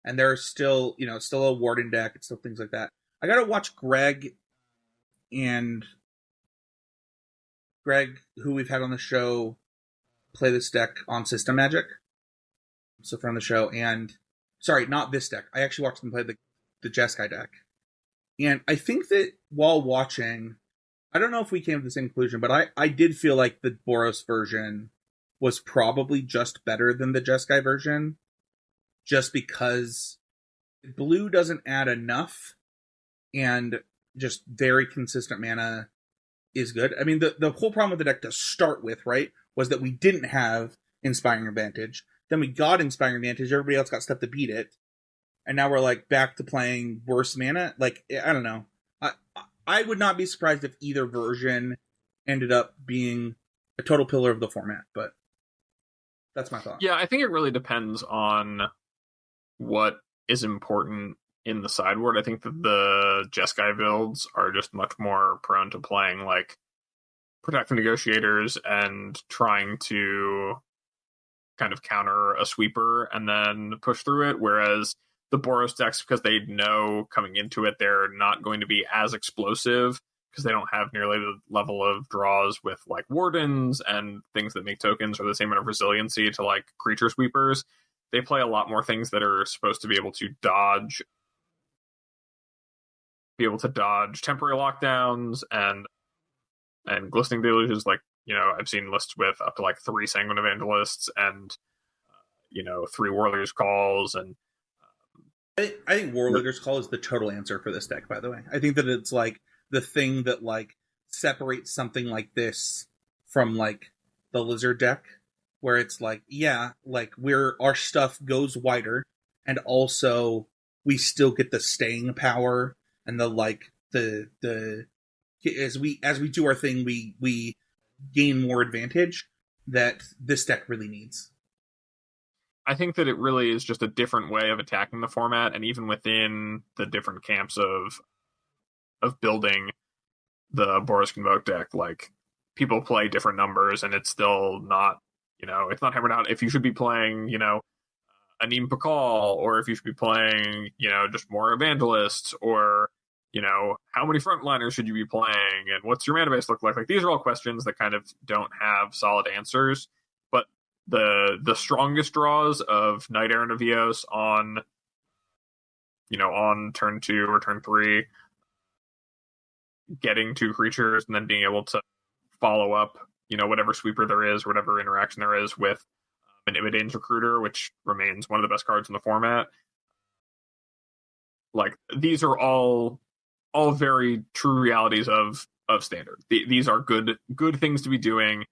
And there's still, still a Warden deck. It's still things like that. I gotta watch Greg, who we've had on the show, play this deck on System Magic. So from the show, and sorry, not this deck. I actually watched them play the Jeskai deck. And I think that while watching, I don't know if we came to the same conclusion, but I did feel like the Boros version was probably just better than the Jeskai version, just because blue doesn't add enough, and just very consistent mana is good. The whole problem with the deck to start with, right, was that we didn't have Inspiring Advantage. Then we got Inspiring Advantage. Everybody else got stuff to beat it. And now we're like back to playing worse mana. Like, I don't know. I would not be surprised if either version ended up being a total pillar of the format, but that's my thought. Yeah, I think it really depends on what is important in the sideboard. I think that the Jeskai builds are just much more prone to playing like Protective Negotiators and trying to kind of counter a sweeper and then push through it, whereas the Boros decks, because they know coming into it they're not going to be as explosive because they don't have nearly the level of draws with like Wardens and things that make tokens or the same amount of resiliency to like creature sweepers. They play a lot more things that are supposed to be able to dodge temporary lockdowns and glistening deluges. Like, you know, I've seen lists with up to like 3 Sanguine Evangelists and 3 Warriors Calls. And I think Warleader's Call is the total answer for this deck, by the way. I think that it's like the thing that like separates something like this from like the Lizard deck, where it's like, yeah, like our stuff goes wider, and also we still get the staying power and the like the as we do our thing, we gain more advantage that this deck really needs. I think that it really is just a different way of attacking the format, and even within the different camps of building the Boros Convoke deck, like people play different numbers, and it's still not, it's not hammered out if you should be playing, Anim Pakal, or if you should be playing, just more Evangelists, or how many frontliners should you be playing, and what's your mana base look like? Like, these are all questions that kind of don't have solid answers. But the strongest draws of Night Errant of Eos on turn 2 or turn 3, getting 2 creatures and then being able to follow up, whatever sweeper there is, or whatever interaction there is with an midrange recruiter, which remains one of the best cards in the format. Like, these are all very true realities of Standard. These are good things to be doing,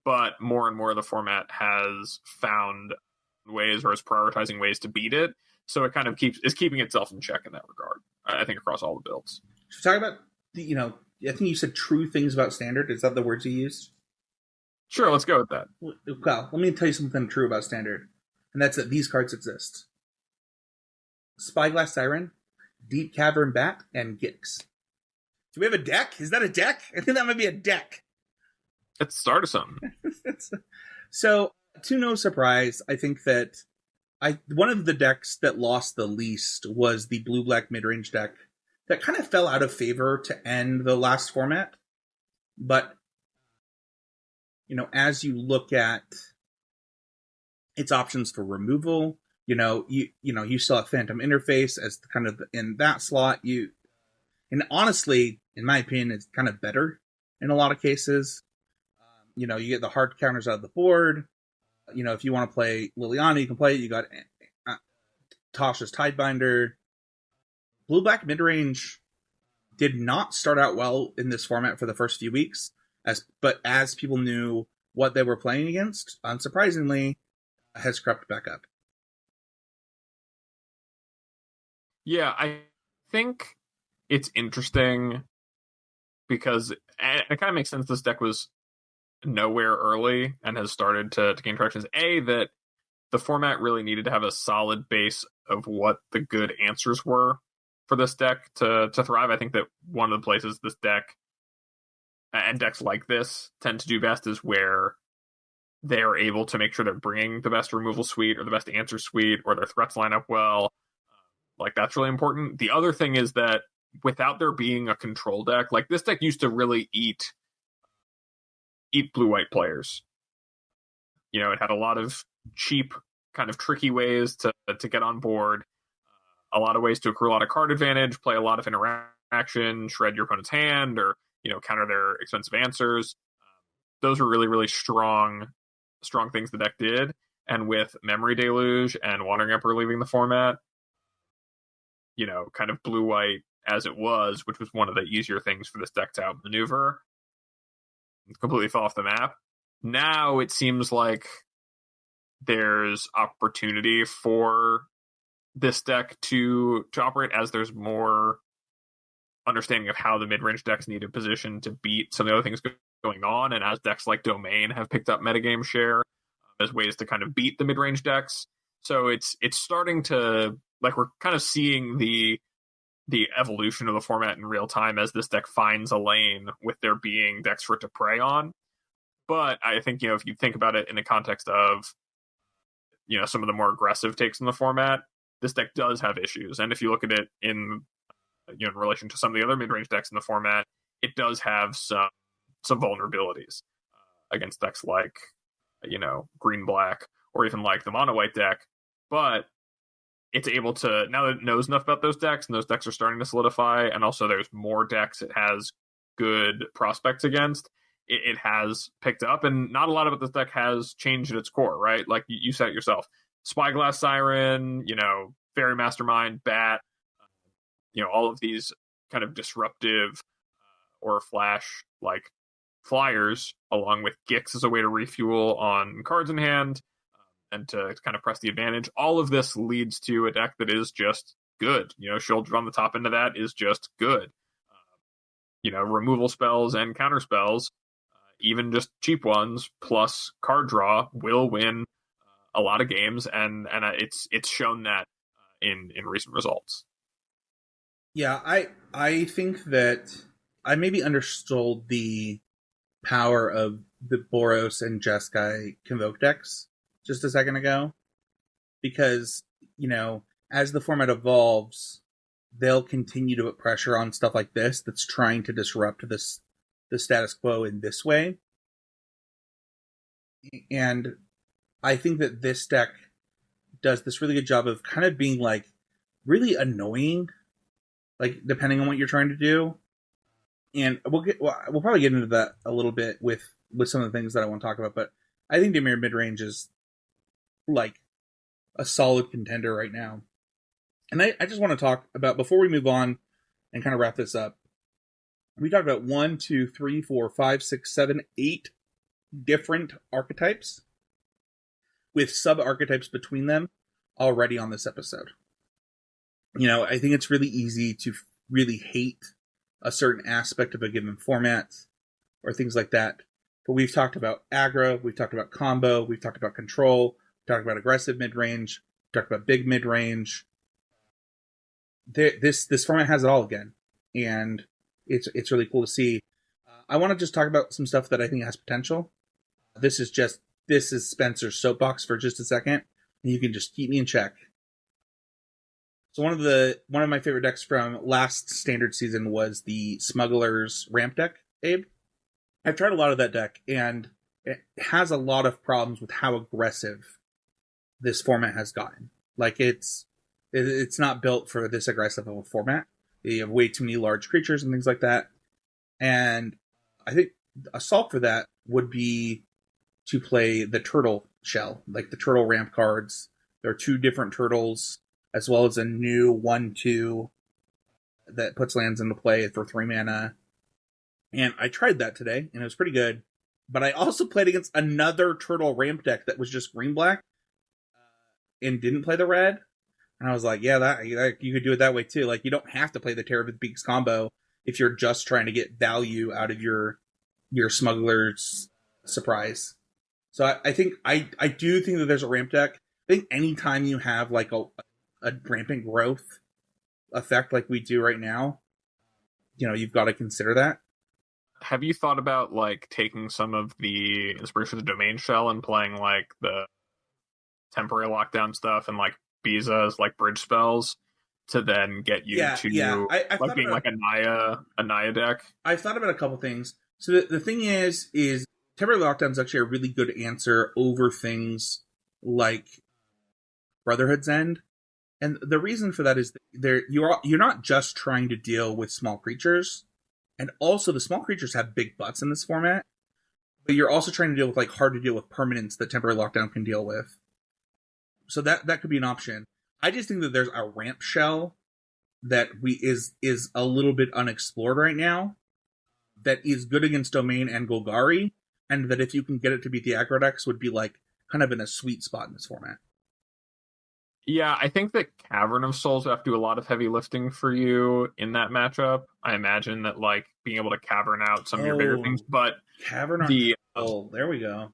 but more and more of the format has found ways, or is prioritizing ways to beat it. So it kind of is keeping itself in check in that regard, I think, across all the builds. Should we talk about I think you said true things about Standard. Is that the words you used? Sure, let's go with that. Well, let me tell you something true about Standard, and that's that these cards exist. Spyglass Siren, Deep Cavern Bat, and Gix. Do we have a deck? Is that a deck? I think that might be a deck. It's the start of something. So, to no surprise, I think that one of the decks that lost the least was the blue-black midrange deck that kind of fell out of favor to end the last format. But, as you look at its options for removal, you still have Phantom Interface as kind of in that slot. And honestly, in my opinion, it's kind of better in a lot of cases. You get the hard counters out of the board. If you want to play Liliana, you can play it. You got Tasha's Tidebinder. Blue-black midrange did not start out well in this format for the first few weeks, but as people knew what they were playing against, unsurprisingly, has crept back up. Yeah, I think it's interesting because it kind of makes sense. This deck was nowhere early and has started to gain traction. That the format really needed to have a solid base of what the good answers were for this deck to thrive. I think that one of the places this deck and decks like this tend to do best is where they are able to make sure they're bringing the best removal suite or the best answer suite, or their threats line up well. Like, that's really important. The other thing is that without there being a control deck, like, this deck used to really eat blue-white players. It had a lot of cheap, kind of tricky ways to get on board, a lot of ways to accrue a lot of card advantage, play a lot of interaction, shred your opponent's hand, or counter their expensive answers. Those were really, really strong things the deck did. And with Memory Deluge and Wandering Emperor leaving the format, kind of blue-white as it was, which was one of the easier things for this deck to outmaneuver, completely fell off the map. Now it seems like there's opportunity for this deck to operate as there's more understanding of how the mid-range decks need a position to beat some of the other things going on, and as decks like Domain have picked up metagame share as ways to kind of beat the mid-range decks. So it's starting to, like, we're kind of seeing the evolution of the format in real time as this deck finds a lane with there being decks for it to prey on. But I think, if you think about it in the context of, some of the more aggressive takes in the format, this deck does have issues. And if you look at it in relation to some of the other mid-range decks in the format, it does have some vulnerabilities against decks like, green-black, or even like the mono-white deck. But it's able to, now that it knows enough about those decks, and those decks are starting to solidify, and also there's more decks it has good prospects against, it has picked up, and not a lot of this deck has changed at its core, right? Like you said it yourself. Spyglass Siren, Fairy Mastermind, Bat, all of these kind of disruptive or flash like flyers, along with Gix as a way to refuel on cards in hand and to kind of press the advantage. All of this leads to a deck that is just good. Shoulder on the top end of that is just good. Removal spells and counter spells, even just cheap ones, plus card draw, will win a lot of games, and it's shown that in recent results. Yeah, I think that I maybe understood the power of the Boros and Jeskai convoke decks just a second ago, because as the format evolves, they'll continue to put pressure on stuff like this that's trying to disrupt the status quo in this way. And I think that this deck does this really good job of kind of being like really annoying, like depending on what you're trying to do. And we'll probably get into that a little bit with some of the things that I want to talk about. But I think Dimir midrange is like a solid contender right now. And I just want to talk about, before we move on and kind of wrap this up, we talked about 1, 2, 3, 4, 5, 6, 7, 8 different archetypes with sub-archetypes between them already on this episode. I think it's really easy to really hate a certain aspect of a given format or things like that. But we've talked about aggro, we've talked about combo, we've talked about control, we've talked about aggressive mid-range, we've talked about big mid-range. This format has it all again, and it's really cool to see. I want to just talk about some stuff that I think has potential. This is Spencer's soapbox for just a second, and you can just keep me in check. So one of my favorite decks from last standard season was the Smuggler's Ramp deck, Abe. I've tried a lot of that deck, and it has a lot of problems with how aggressive this format has gotten. Like it's not built for this aggressive of a format. You have way too many large creatures and things like that. And I think a solve for that would be to play the turtle shell, like the turtle ramp cards. There are 2 different turtles, as well as a new 1/2 that puts lands into play for 3 mana. And I tried that today, and it was pretty good. But I also played against another turtle ramp deck that was just green-black and didn't play the red. And I was like, yeah, that you could do it that way too. Like, you don't have to play the Terror with Beaks combo if you're just trying to get value out of your Smuggler's Surprise. So I think I do think that there's a ramp deck. I think anytime you have like a rampant growth effect like we do right now, you've got to consider that. Have you thought about like taking some of the inspiration of the Domain shell and playing like the temporary lockdown stuff and like Biza's like bridge spells to then get you to I've like being like a Naya deck? I've thought about a couple things. So the thing is temporary lockdown is actually a really good answer over things like Brotherhood's End. And the reason for that is you're not just trying to deal with small creatures, and also the small creatures have big butts in this format, but you're also trying to deal with like hard to deal with permanents that temporary lockdown can deal with. So that could be an option. I just think that there's a ramp shell that is a little bit unexplored right now that is good against Domain and Golgari, and that if you can get it to beat the aggro decks, would be like kind of in a sweet spot in this format. Yeah, I think that Cavern of Souls would have to do a lot of heavy lifting for you in that matchup. I imagine that like being able to cavern out some of your bigger things, but Cavern on the Soul, there we go.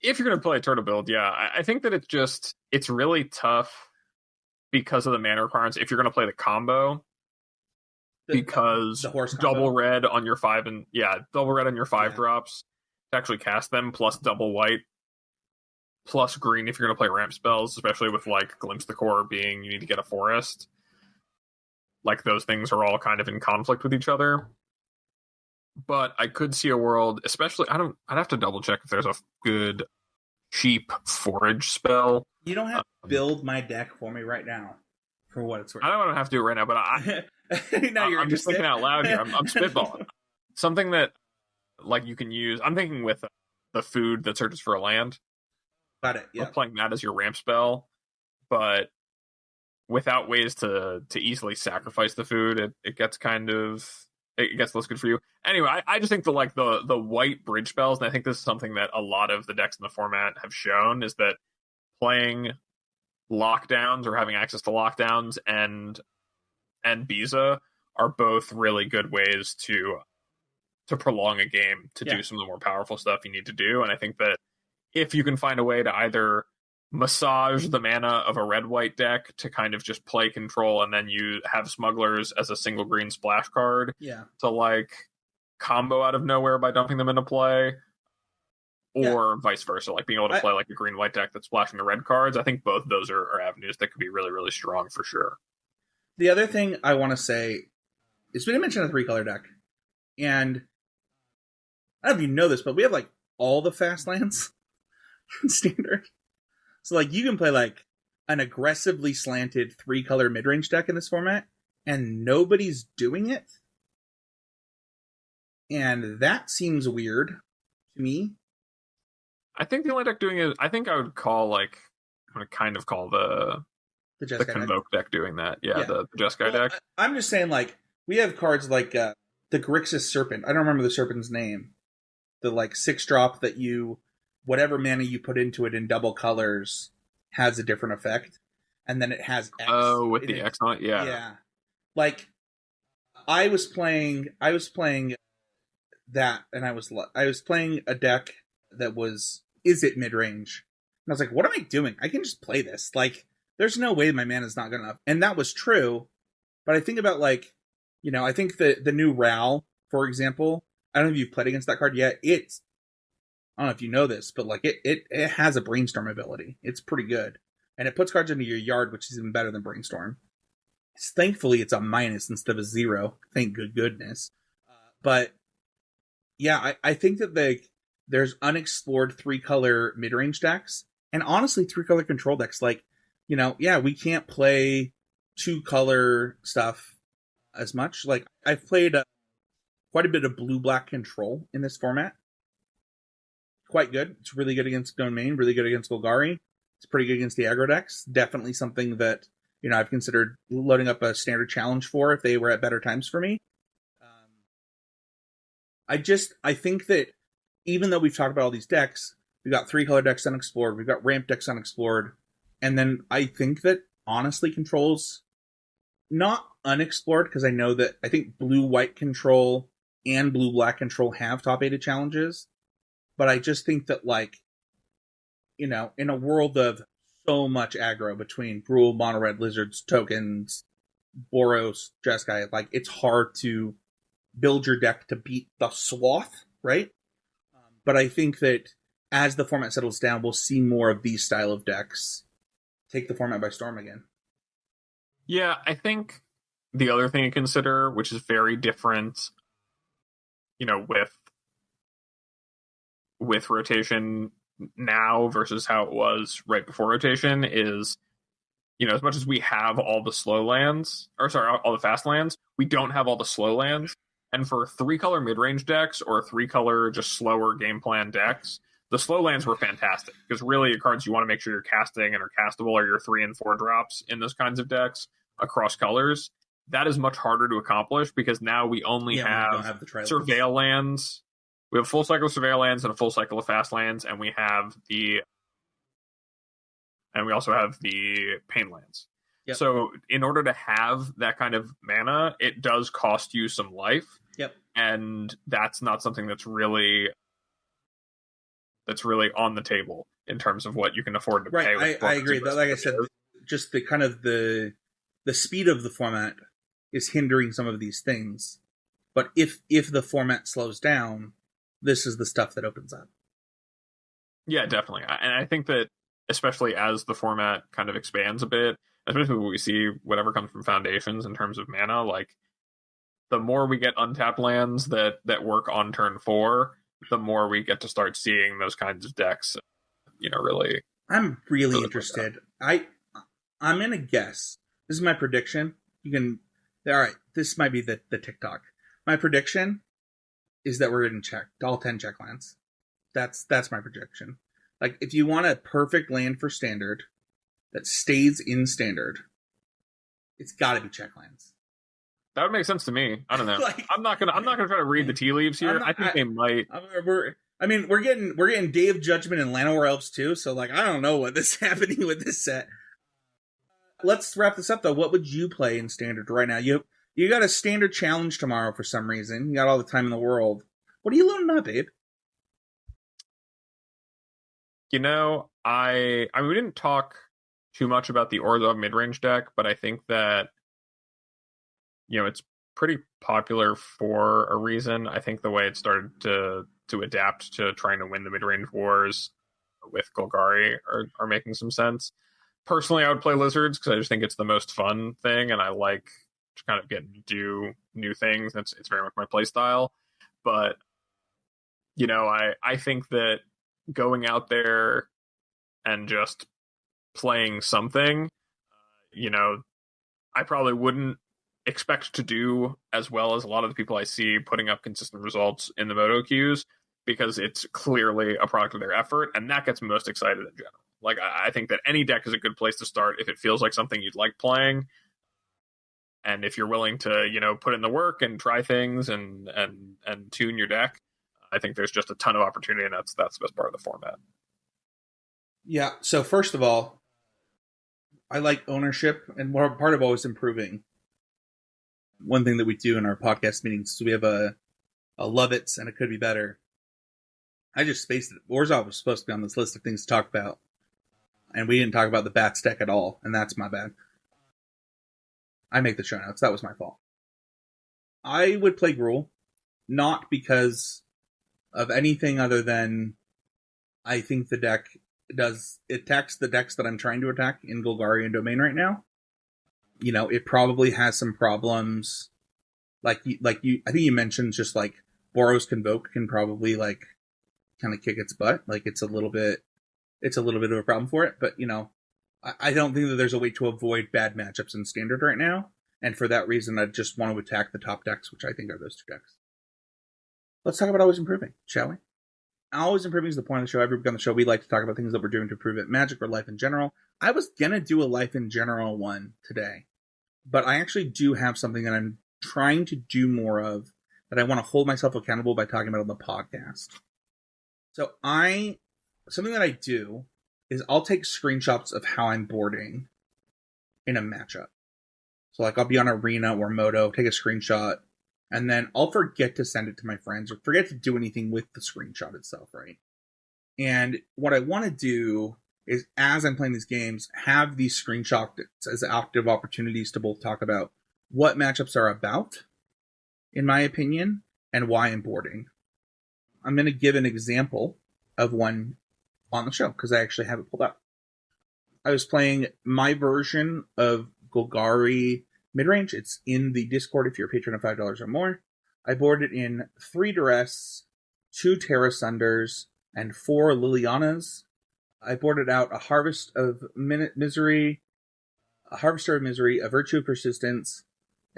if you're going to play a turtle build, yeah, I think that it's really tough because of the mana requirements if you're going to play the combo. Because the horse double combo. red on your double red on your 5 Yeah. drops to actually cast them, plus double white, plus green if you're going to play ramp spells, especially with like Glimpse the Core being you need to get a forest. Like those things are all kind of in conflict with each other. But I could see a world, especially I'd have to double check if there's a good cheap forage spell. You don't have to build my deck for me right now, for what it's worth. I don't have to do it right now, but I'm just thinking out loud here. I'm spitballing. Something that like you can use. I'm thinking with the food that searches for a land. Got it. Yeah. Playing that as your ramp spell, but without ways to easily sacrifice the food, it gets less good for you. Anyway, I just think the white bridge spells, and I think this is something that a lot of the decks in the format have shown, is that playing lockdowns or having access to lockdowns and Biza are both really good ways to prolong a game, to do some of the more powerful stuff you need to do. And I think that if you can find a way to either massage the mana of a red-white deck to kind of just play control, and then you have smugglers as a single green splash card to like combo out of nowhere by dumping them into play, or vice versa, like being able to play like a green-white deck that's splashing the red cards. I think both of those are avenues that could be really, really strong for sure. The other thing I want to say is we didn't mention a 3-color deck, and I don't know if you know this, but we have like all the fast lands in Standard. So like you can play like an aggressively slanted 3-color midrange deck in this format, and nobody's doing it. And that seems weird to me. I think the only deck doing it, I think I would call I'm going to kind of call the convoke deck doing that. Yeah. The Jeskai deck. I'm just saying, like, we have cards like the Grixis Serpent. I don't remember the Serpent's name. The like 6-drop that whatever mana you put into it in double colors has a different effect, and then it has X. Oh, with the X on it, yeah. Yeah, like I was playing that, and I was playing a deck that was is it mid range, and I was like, what am I doing? I can just play this. Like, there's no way my mana is not good enough, and that was true. But I think about I think the new Ral, for example. I don't know if you've played against that card yet. I don't know if you know this, but like it has a brainstorm ability. It's pretty good. And it puts cards into your yard, which is even better than brainstorm. Thankfully, it's a minus instead of a 0. Thank goodness. But yeah, I think that there's unexplored 3-color mid-range decks. And honestly, 3-color control decks. Like, we can't play 2-color stuff as much. Like, I've played quite a bit of blue-black control in this format. Quite good. It's really good against Domain, really good against Golgari. It's pretty good against the aggro decks. Definitely something that, I've considered loading up a standard challenge for if they were at better times for me. I think that even though we've talked about all these decks, we've got 3-color decks unexplored, we've got ramp decks unexplored, and then I think that, honestly, controls not unexplored, because I think blue-white control and blue-black control have top-8 challenges. But I just think that, in a world of so much aggro between Gruul, Mono Red, Lizards, Tokens, Boros, Jeskai, it's hard to build your deck to beat the swath, right? But I think that as the format settles down, we'll see more of these style of decks take the format by storm again. Yeah, I think the other thing to consider, which is very different, with rotation now versus how it was right before rotation, is as much as we have all the all the fast lands, we don't have all the slow lands. And for 3-color mid-range decks or 3-color just slower game plan decks, the slow lands were fantastic, because really your cards you want to make sure you're casting and are castable are your 3 and 4 drops in those kinds of decks across colors. That is much harder to accomplish, because now we only have the Surveil lands, We have a full cycle of surveil lands and a full cycle of fast lands, and we also have the pain lands. Yep. So in order to have that kind of mana, it does cost you some life. Yep. And that's not something that's really on the table in terms of what you can afford to pay. Right, I agree. Like I said, just the kind of the speed of the format is hindering some of these things. But if the format slows down, this is the stuff that opens up. Yeah, definitely. And I think that especially as the format kind of expands a bit, especially when we see whatever comes from Foundations in terms of mana, like the more we get untapped lands that work on turn 4, the more we get to start seeing those kinds of decks, really. I'm really interested. I'm gonna guess. This is my prediction. All right, this might be the TikTok. My prediction is that we're getting checked, all 10 check lands. That's my prediction. Like, if you want a perfect land for Standard that stays in Standard, it's got to be check lands. That would make sense to me. I don't know. I'm not gonna try to read the tea leaves here. I think they might. We're getting Day of Judgment and Llanowar Elves too. So I don't know what is happening with this set. Let's wrap this up though. What would you play in Standard right now? You got a Standard challenge tomorrow for some reason. You got all the time in the world. What are you loading up, Abe? We didn't talk too much about the Orzhov midrange deck, but I think that it's pretty popular for a reason. I think the way it started to adapt to trying to win the midrange wars with Golgari are making some sense. Personally, I would play Lizards because I just think it's the most fun thing, and I like to kind of get to do new things. It's very much my play style. But I think that going out there and just playing something, I probably wouldn't expect to do as well as a lot of the people I see putting up consistent results in the Moto queues, because it's clearly a product of their effort, and that gets me most excited in general. Like, I think that any deck is a good place to start if it feels like something you'd like playing, and if you're willing to put in the work and try things and tune your deck. I think there's just a ton of opportunity, and that's the best part of the format. Yeah, so first of all, I like ownership, and we're part of always improving. One thing that we do in our podcast meetings is we have a love it's and it could be better. I just spaced it. Orzhov was supposed to be on this list of things to talk about, and we didn't talk about the Bats deck at all, and that's my bad. I make the show notes. That was my fault. I would play Gruul, not because of anything other than I think the deck attacks the decks that I'm trying to attack in Golgari and Domain right now. It probably has some problems. I think you mentioned just like Boros Convoke can probably kind of kick its butt. It's a little bit of a problem for it, but I don't think that there's a way to avoid bad matchups in Standard right now. And for that reason, I just want to attack the top decks, which I think are those two decks. Let's talk about Always Improving, shall we? Always Improving is the point of the show. Every week on the show, we like to talk about things that we're doing to improve it, Magic or life in general. I was going to do a life in general one today, but I actually do have something that I'm trying to do more of that I want to hold myself accountable by talking about on the podcast. So something that I do is I'll take screenshots of how I'm boarding in a matchup. So I'll be on Arena or Moto, take a screenshot, and then I'll forget to send it to my friends or forget to do anything with the screenshot itself, right? And what I want to do is, as I'm playing these games, have these screenshots as active opportunities to both talk about what matchups are about, in my opinion, and why I'm boarding. I'm going to give an example of one on the show, because I actually have it pulled up. I was playing my version of Golgari midrange. It's in the Discord if you're a patron of $5 or more. I boarded in 3 Duress, 2 Terra Sunders, and 4 Lilianas. I boarded out a Harvester of Misery, a Virtue of Persistence,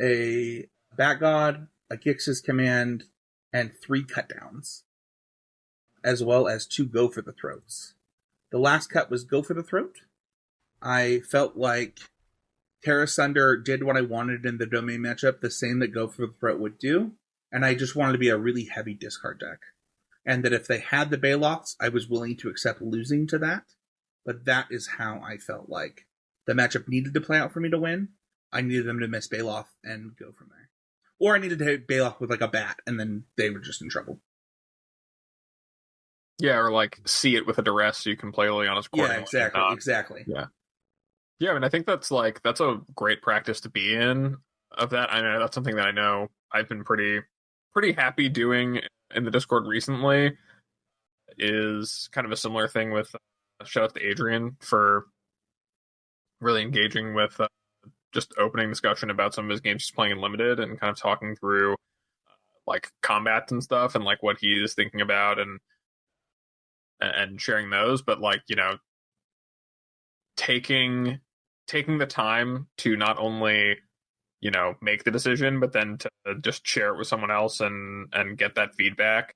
a Bat God, a Gix's Command, and 3 Cutdowns, as well as 2 Go for the Throats. The last cut was Go for the Throat. I felt like Terra Sunder did what I wanted in the Domain matchup, the same that Go for the Throat would do, and I just wanted to be a really heavy discard deck. and that if they had the Baloths, I was willing to accept losing to that. But that is how I felt like the matchup needed to play out for me to win. I needed them to miss Baloth and go from there. Or I needed to hit Baloth with like a bat, and then they were just in trouble. Yeah, or like see it with a duress so you can play Liliana's accordingly. Yeah, exactly. Yeah. Yeah, I mean, I think that's a great practice to be in of that. I know that's something that I know I've been pretty happy doing in the Discord recently, is kind of a similar thing with shout out to Adrian for really engaging with just opening discussion about some of his games he's playing in limited and kind of talking through like combats and stuff and like what he is thinking about and sharing those, but like, you know, taking the time to not only, you know, make the decision, but then to just share it with someone else and get that feedback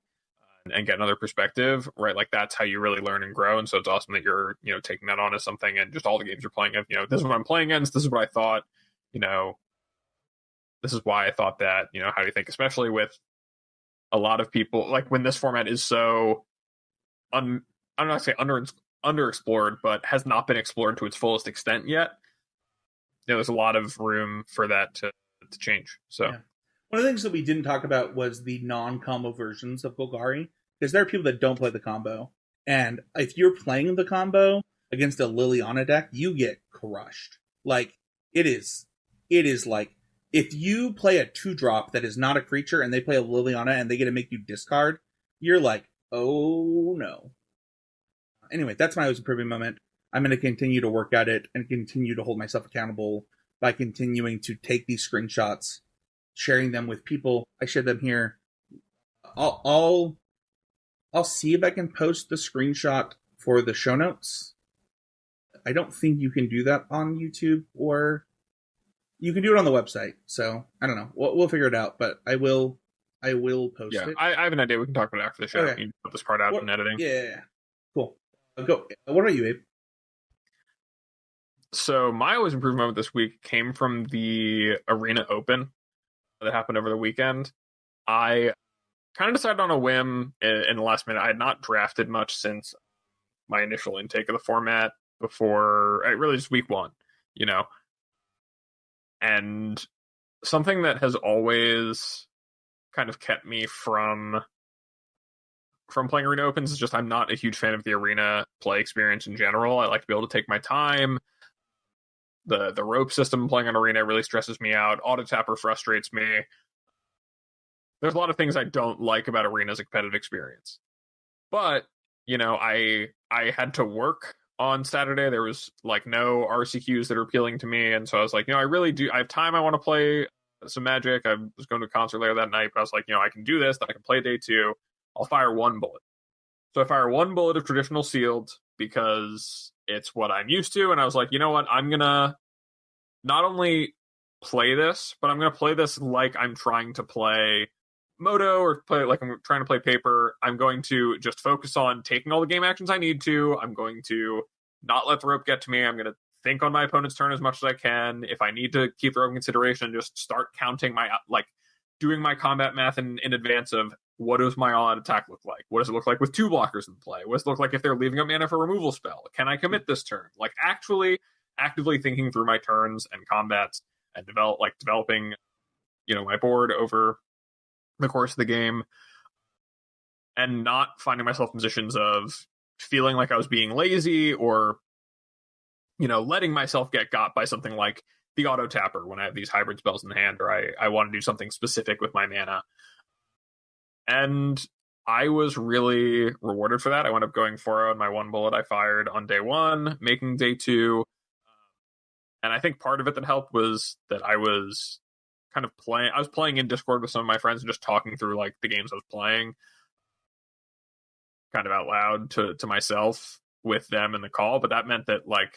and get another perspective, right? Like that's how you really learn and grow. And so it's awesome that you're, you know, taking that on as something, and just all the games you're playing of, you know, this is what I'm playing against, this is what I thought, you know, this is why I thought that, you know, how do you think, especially with a lot of people, like when this format is so I'm not saying underexplored, but has not been explored to its fullest extent yet. You know, there's a lot of room for that to change. So yeah. One of the things that we didn't talk about was the non-combo versions of Golgari, because there are people that don't play the combo, and if you're playing the combo against a Liliana deck, you get crushed. Like it is like if you play a 2-drop that is not a creature and they play a Liliana and they get to make you discard, you're like, oh no. Anyway, that's my always improving moment. I'm going to continue to work at it and continue to hold myself accountable by continuing to take these screenshots, sharing them with people. I share them here. I'll see if I can post the screenshot for the show notes. I don't think you can do that on YouTube, or you can do it on the website. So I don't know. We'll figure it out, but I will post it. I have an idea. We can talk about it after the show. Okay. You can put this part out in editing. Yeah. Cool. Go. What about you, Abe? So my always improved moment this week came from the Arena Open that happened over the weekend. I kind of decided on a whim in the last minute. I had not drafted much since my initial intake of the format before, really just week one, you know. And something that has always kind of kept me from playing Arena Opens is just I'm not a huge fan of the Arena play experience in general. I like to be able to take my time. The rope system playing on Arena really stresses me out. Auto Tapper frustrates me. There's a lot of things I don't like about Arena as a competitive experience. But, you know, I had to work on Saturday. There was like no RCQs that are appealing to me, and so I was like, you know, I have time. I want to play some Magic. I was going to a concert later that night, but I was like, you know, I can do this, then I can play day 2. I'll fire 1 bullet. So I fire 1 bullet of traditional sealed because it's what I'm used to, and I was like, you know what, I'm gonna not only play this, but I'm gonna play this like I'm trying to play Moto or play like I'm trying to play Paper. I'm going to just focus on taking all the game actions I need to. I'm going to not let the rope get to me. I'm going to think on my opponent's turn as much as I can. If I need to keep the rope in consideration, just start counting my, like, doing my combat math in advance of what does my all-out attack look like? What does it look like with 2 blockers in play? What does it look like if they're leaving up mana for a removal spell? Can I commit this turn? Like, actually actively thinking through my turns and combats and developing, you know, my board over the course of the game, and not finding myself in positions of feeling like I was being lazy or, you know, letting myself get got by something like the Auto Tapper when I have these hybrid spells in hand, or I want to do something specific with my mana. And I was really rewarded for that. I wound up going 4-0 on my 1 bullet I fired on day 1, making day 2. And I think part of it that helped was that I was playing in Discord with some of my friends and just talking through like the games I was playing kind of out loud to myself with them in the call. But that meant that like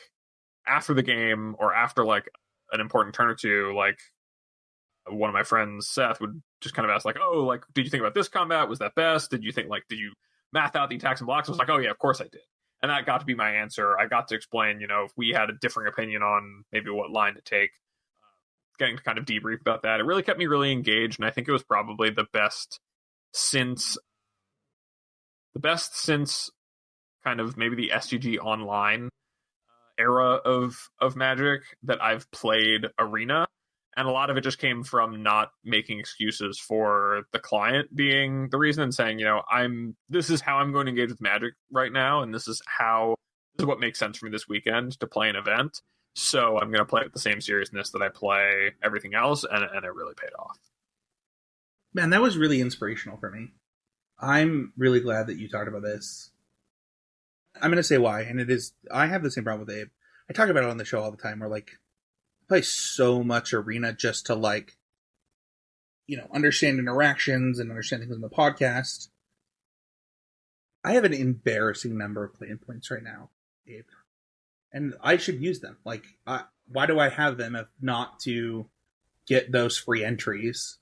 after the game or after like an important turn or two, like one of my friends, Seth, would just kind of ask like, oh, like, did you think about this combat? Was that best? Did you math out the attacks and blocks? I was like, oh yeah, of course I did. And that got to be my answer. I got to explain, you know, if we had a differing opinion on maybe what line to take, getting to kind of debrief about that. It really kept me really engaged, and I think it was probably the best since the best since kind of maybe the SGG Online era of Magic that I've played Arena, and a lot of it just came from not making excuses for the client being the reason, and saying, this is how I'm going to engage with Magic right now, and this is what makes sense for me this weekend to play an event. So I'm going to play it with the same seriousness that I play everything else, and it really paid off. Man, that was really inspirational for me. I'm really glad that you talked about this. I'm going to say why, and it is, I have the same problem with Abe. I talk about it on the show all the time, where, like, I play so much Arena just to, like, understand interactions and understand things in the podcast. I have an embarrassing number of play-in points right now, Abe. And I should use them. Like, why do I have them if not to get those free entries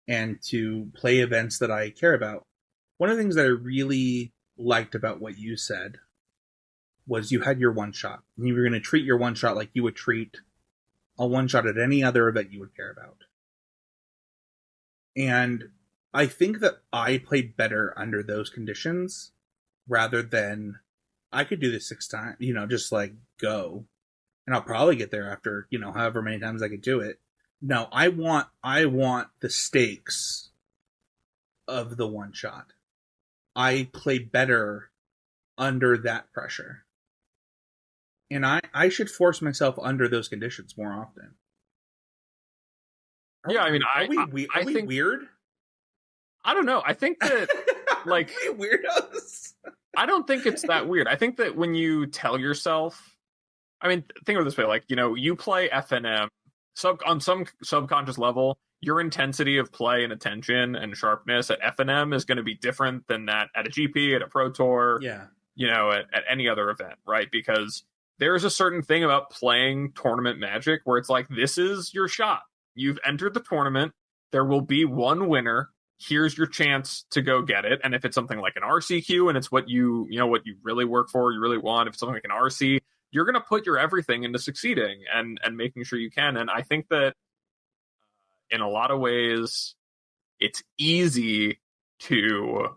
and to play events that I care about? One of the things that I really liked about what you said was you had your one shot. And you were going to treat your one shot like you would treat a one shot at any other event you would care about. And I think that I played better under those conditions rather than I could do this 6 times, just like go. And I'll probably get there after, however many times I could do it. No, I want the stakes of the one shot. I play better under that pressure. And I should force myself under those conditions more often. Are we weird? I don't know. I think that, like... Are we weirdos? I don't think it's that weird. I think that when you tell yourself... I mean, think of it this way. Like, you play FNM on some subconscious level, your intensity of play and attention and sharpness at FNM is going to be different than that at a GP, at a Pro Tour, at any other event, right? Because there's a certain thing about playing tournament Magic where it's like, this is your shot. You've entered the tournament. There will be one winner. Here's your chance to go get it. And if it's something like an RCQ and it's what you really work for, you really want, if it's something like an RC, you're going to put your everything into succeeding and making sure you can. And I think that in a lot of ways, it's easy to,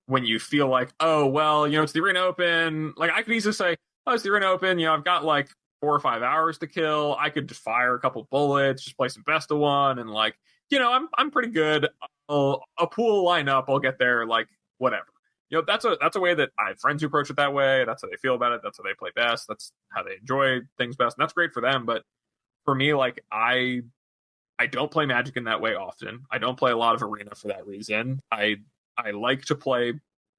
when you feel like, oh, well, it's the Arena Open. Like, I could easily say, oh, it's the Arena Open. I've got like 4 or 5 hours to kill. I could just fire a couple bullets, just play some best of one. And like, I'm pretty good. A pool lineup, I'll get there, like, whatever. That's a way that I have friends who approach it that way. That's how they feel about it. That's how they play best. That's how they enjoy things best. And that's great for them. But for me, like, I don't play Magic in that way often. I don't play a lot of Arena for that reason. I like to play,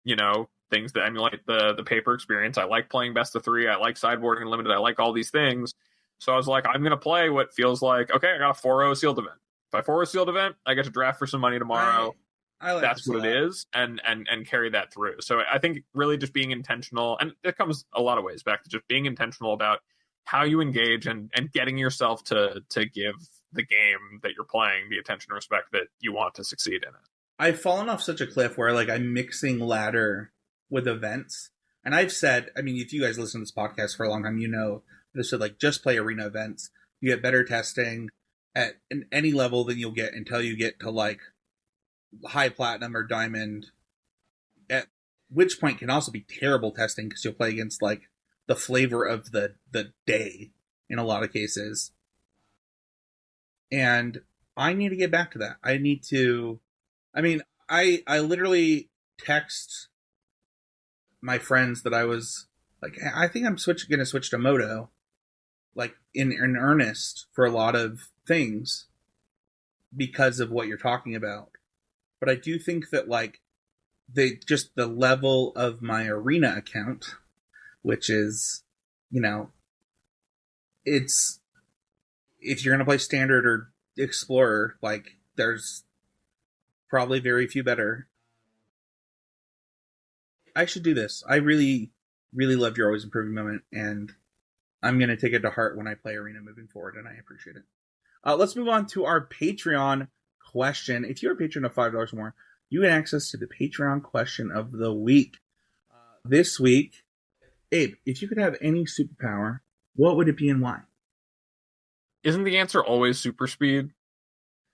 things that emulate the paper experience. I like playing best of 3. I like sideboarding and limited. I like all these things. So I was like, I'm going to play what feels like, okay, I got a 4-0 sealed event. If I 4-0 sealed event, I get to draft for some money tomorrow. I like that's what it is, and carry that through. So I think really just being intentional, and it comes a lot of ways back to just being intentional about how you engage and getting yourself to give the game that you're playing the attention and respect that you want to succeed in it. I've fallen off such a cliff where, like, I'm mixing ladder with events. And I've said, I mean, if you guys listen to this podcast for a long time, I've said, like, just play Arena events. You get better testing at any level than you'll get until you get to, like, high platinum or diamond, at which point can also be terrible testing because you'll play against, like, the flavor of the day in a lot of cases. And I need to get back to that. I literally text my friends that I was like, I think I'm going to switch to Moto, like, in earnest for a lot of things because of what you're talking about. But I do think that, like, the level of my Arena account, which is, it's, if you're going to play Standard or Explorer, like, there's probably very few better. I should do this. I really, really loved your Always Improving moment, and I'm going to take it to heart when I play Arena moving forward, and I appreciate it. Let's move on to our Patreon question. If you're a patron of $5 or more, you get access to the Patreon question of the week. This week, Abe, if you could have any superpower, what would it be and why? Isn't the answer always super speed?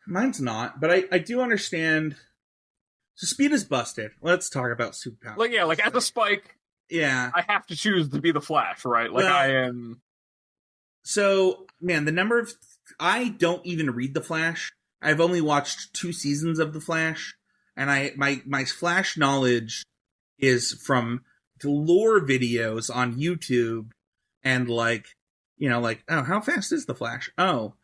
Mine's not, but I do understand. So speed is busted. Let's talk about superpowers. Like at the spike, yeah, I have to choose to be the Flash, right? Like well, I am. So, man, the number of I don't even read the Flash. I've only watched 2 seasons of the Flash, and my Flash knowledge is from the lore videos on YouTube, and oh, how fast is the Flash? Oh,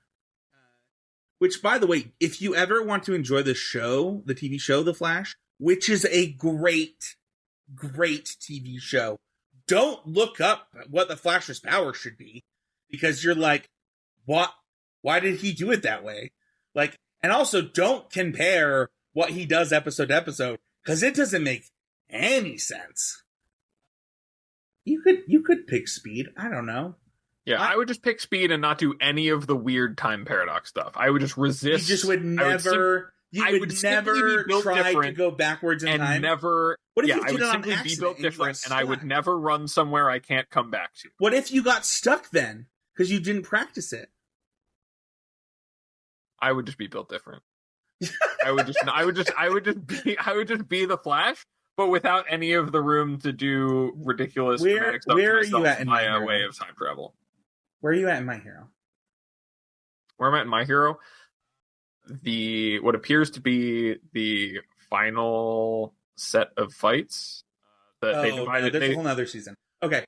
which, by the way, if you ever want to enjoy the show, the TV show, The Flash, which is a great, great TV show, don't look up what the Flash's power should be, because you're like, what? Why did he do it that way? Like, and also don't compare what he does episode to episode, because it doesn't make any sense. You could pick speed. I don't know. Yeah, I would just pick speed and not do any of the weird time paradox stuff. I would just resist. You just would never. You would never try to go backwards in time. Never. What if yeah, you I would simply be built different, and I would never run somewhere I can't come back to. What if you got stuck then because you didn't practice it? I would just be built different. I would just be the Flash, but without any of the room to do ridiculous dramatic stuff. Where are you at in my Hero? way of time travel? Where are you at in My Hero? Where am I at in My Hero? What appears to be the final set of fights that they divided. There's a whole other season. Okay,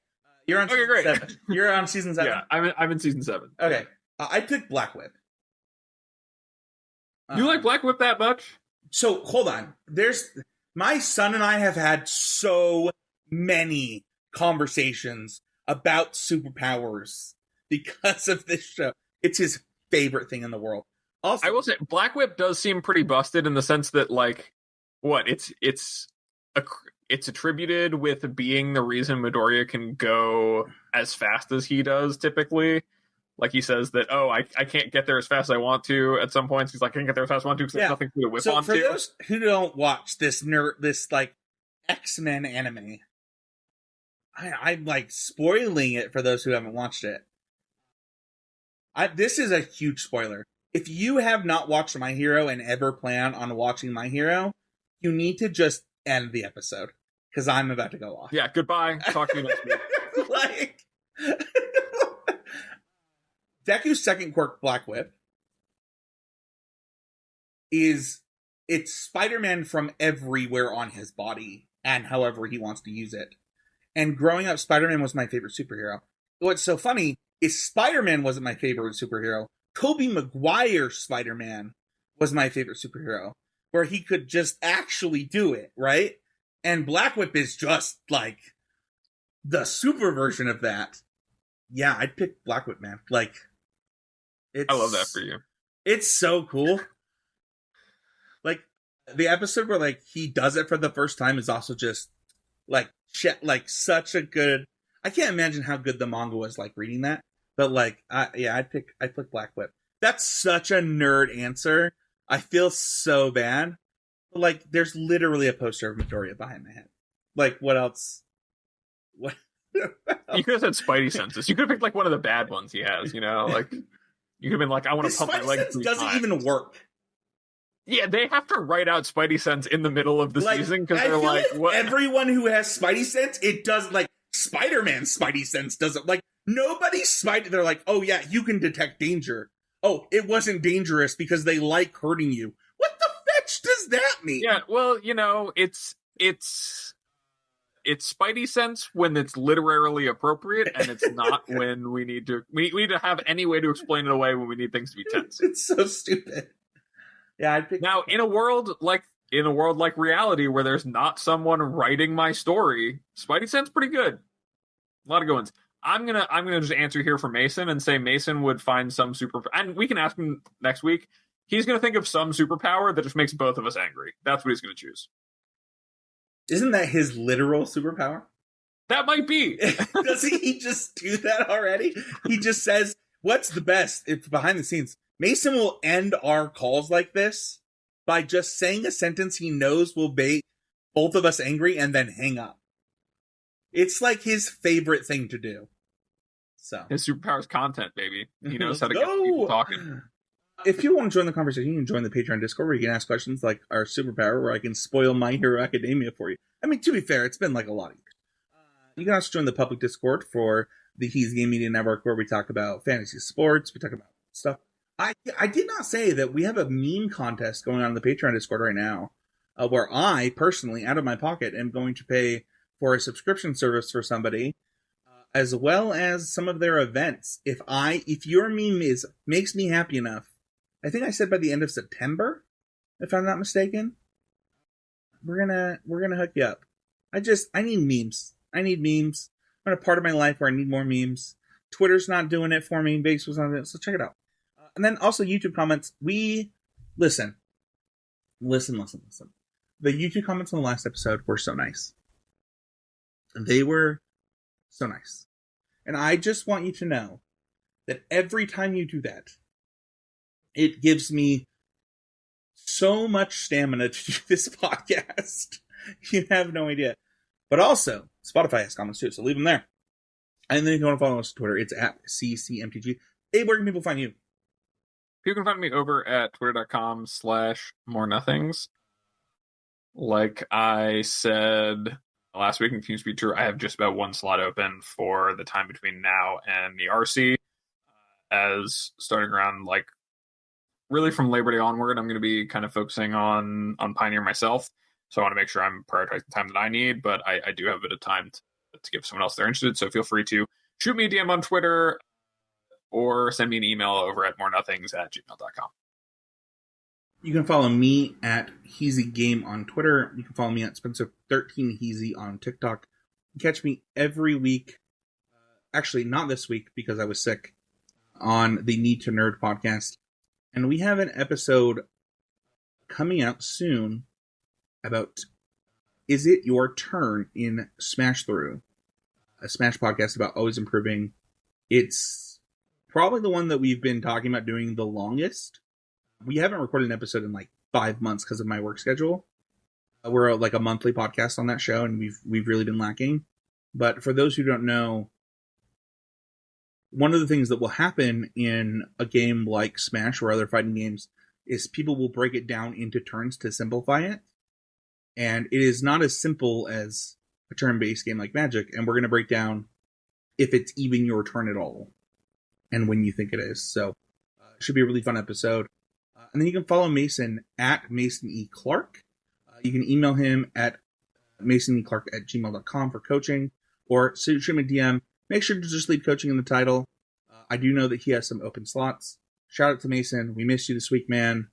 you're on. Okay, great. 7. You're on season 7. Yeah, I'm in season 7. Okay, I picked Black Whip. You like Black Whip that much? So hold on. My son and I have had so many conversations about superpowers because of this show. It's his favorite thing in the world. Also, I will say Black Whip does seem pretty busted in the sense that, like, it's attributed with being the reason Midoriya can go as fast as he does typically. Like, he says that, I can't get there as fast as I want to at some points. He's like, I can't get there as fast as I want to because there's nothing to whip onto. So for those who don't watch this X-Men anime, I'm like spoiling it for those who haven't watched it. This is a huge spoiler. If you have not watched My Hero and ever plan on watching My Hero, you need to just end the episode because I'm about to go off. Yeah, goodbye. Talk to you next week. Like, Deku's second quirk, Black Whip, it's Spider-Man from everywhere on his body and however he wants to use it. And growing up, Spider-Man was my favorite superhero. What's so funny is Spider-Man wasn't my favorite superhero. Tobey Maguire's Spider-Man was my favorite superhero, where he could just actually do it, right? And Black Whip is just like the super version of that. Yeah, I'd pick Black Whip, man. Like, I love that for you. It's so cool. Like, the episode where, like, he does it for the first time is also just, like, shit, like, such a good... I can't imagine how good the manga was, like, reading that. But, like, I'd pick Black Whip. That's such a nerd answer. I feel so bad. But, like, there's literally a poster of Midoriya behind my head. Like, what else? What? You could have said Spidey senses. You could have picked, like, one of the bad ones he has, you know? Like, you could have been like, I want to pump my leg 3 times. Doesn't even work. Yeah, they have to write out Spidey sense in the middle of the season because they're like, what? Everyone who has Spidey sense, it does, like, Spider-Man's Spidey sense doesn't, like, nobody's Spidey, they're like, oh yeah, you can detect danger. Oh, it wasn't dangerous because they like hurting you. What the fetch does that mean? Yeah, well, you know, it's Spidey sense when it's literarily appropriate, and it's not when we need to have any way to explain it away when we need things to be tense. It's so stupid. Yeah, I'd pick... Now, in a world like reality where there's not someone writing my story, Spidey sense pretty good. A lot of good ones. I'm gonna just answer here for Mason and say Mason would find some and we can ask him next week. He's gonna think of some superpower that just makes both of us angry. That's what he's gonna choose. Isn't that his literal superpower? That might be. Doesn't he just do that already? He just says, what's the best? It's behind the scenes. Mason will end our calls like this by just saying a sentence he knows will make both of us angry and then hang up. It's like his favorite thing to do. So his superpower is content, baby. He knows how to get people talking. if you want to join the conversation, you can join the Patreon Discord where you can ask questions like our superpower, where I can spoil My Hero Academia for you. I mean, to be fair, it's been like a lot of years. You can also join the public Discord for the Heezy Game Media Network, where we talk about fantasy sports, we talk about stuff. I did not say that we have a meme contest going on in the Patreon Discord right now, where I personally, out of my pocket, am going to pay for a subscription service for somebody, as well as some of their events. If your meme makes me happy enough, I think I said by the end of September, if I'm not mistaken, we're gonna hook you up. I need memes. I need memes. I'm in a part of my life where I need more memes. Twitter's not doing it for me. Facebook's not doing it, so check it out. And then also YouTube comments. Listen. The YouTube comments on the last episode were so nice. They were so nice. And I just want you to know that every time you do that, it gives me so much stamina to do this podcast. You have no idea. But also, Spotify has comments too, so leave them there. And then if you want to follow us on Twitter, it's at CCMTG. Hey, where can people find you? You can find me over at twitter.com/morenothings. Like I said last week, and continues to be true, I have just about one slot open for the time between now and the RC. As starting around, like, really from Labor Day onward, I'm going to be kind of focusing on Pioneer myself. So I want to make sure I'm prioritizing the time that I need, but I do have a bit of time to give someone else they're interested. So feel free to shoot me a DM on Twitter or send me an email over at morenothings@gmail.com. You can follow me at Heezy Game on Twitter. You can follow me at Spencer13Heezy on TikTok. You can catch me every week. Actually, not this week because I was sick, on the Need to Nerd podcast. And we have an episode coming out soon about Is It Your Turn in Smash Through, a Smash podcast about always improving. It's probably the one that we've been talking about doing the longest. We haven't recorded an episode in like 5 months because of my work schedule. We're like a monthly podcast on that show, and we've really been lacking. But for those who don't know, one of the things that will happen in a game like Smash or other fighting games is people will break it down into turns to simplify it. And it is not as simple as a turn-based game like Magic, and we're going to break down if it's even your turn at all, and when you think it is. So it should be a really fun episode. And then you can follow Mason at Mason E. Clark. You can email him at masoneclark@gmail.com for coaching, or shoot him a DM. Make sure to just leave coaching in the title. I do know that he has some open slots. Shout out to Mason. We missed you this week, man.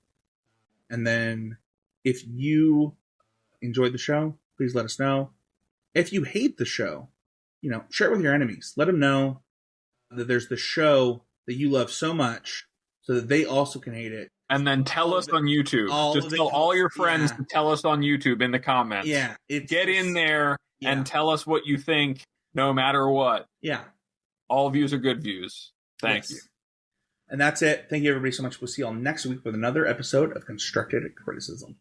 And then if you enjoyed the show, please let us know. If you hate the show, share it with your enemies. Let them know that there's the show that you love so much so that they also can hate it. And then tell us on YouTube. Just tell all your friends to tell us on YouTube in the comments. Yeah. Get in there and tell us what you think, no matter what. Yeah. All views are good views. Thank you. And that's it. Thank you, everybody, so much. We'll see you all next week with another episode of Constructed Criticism.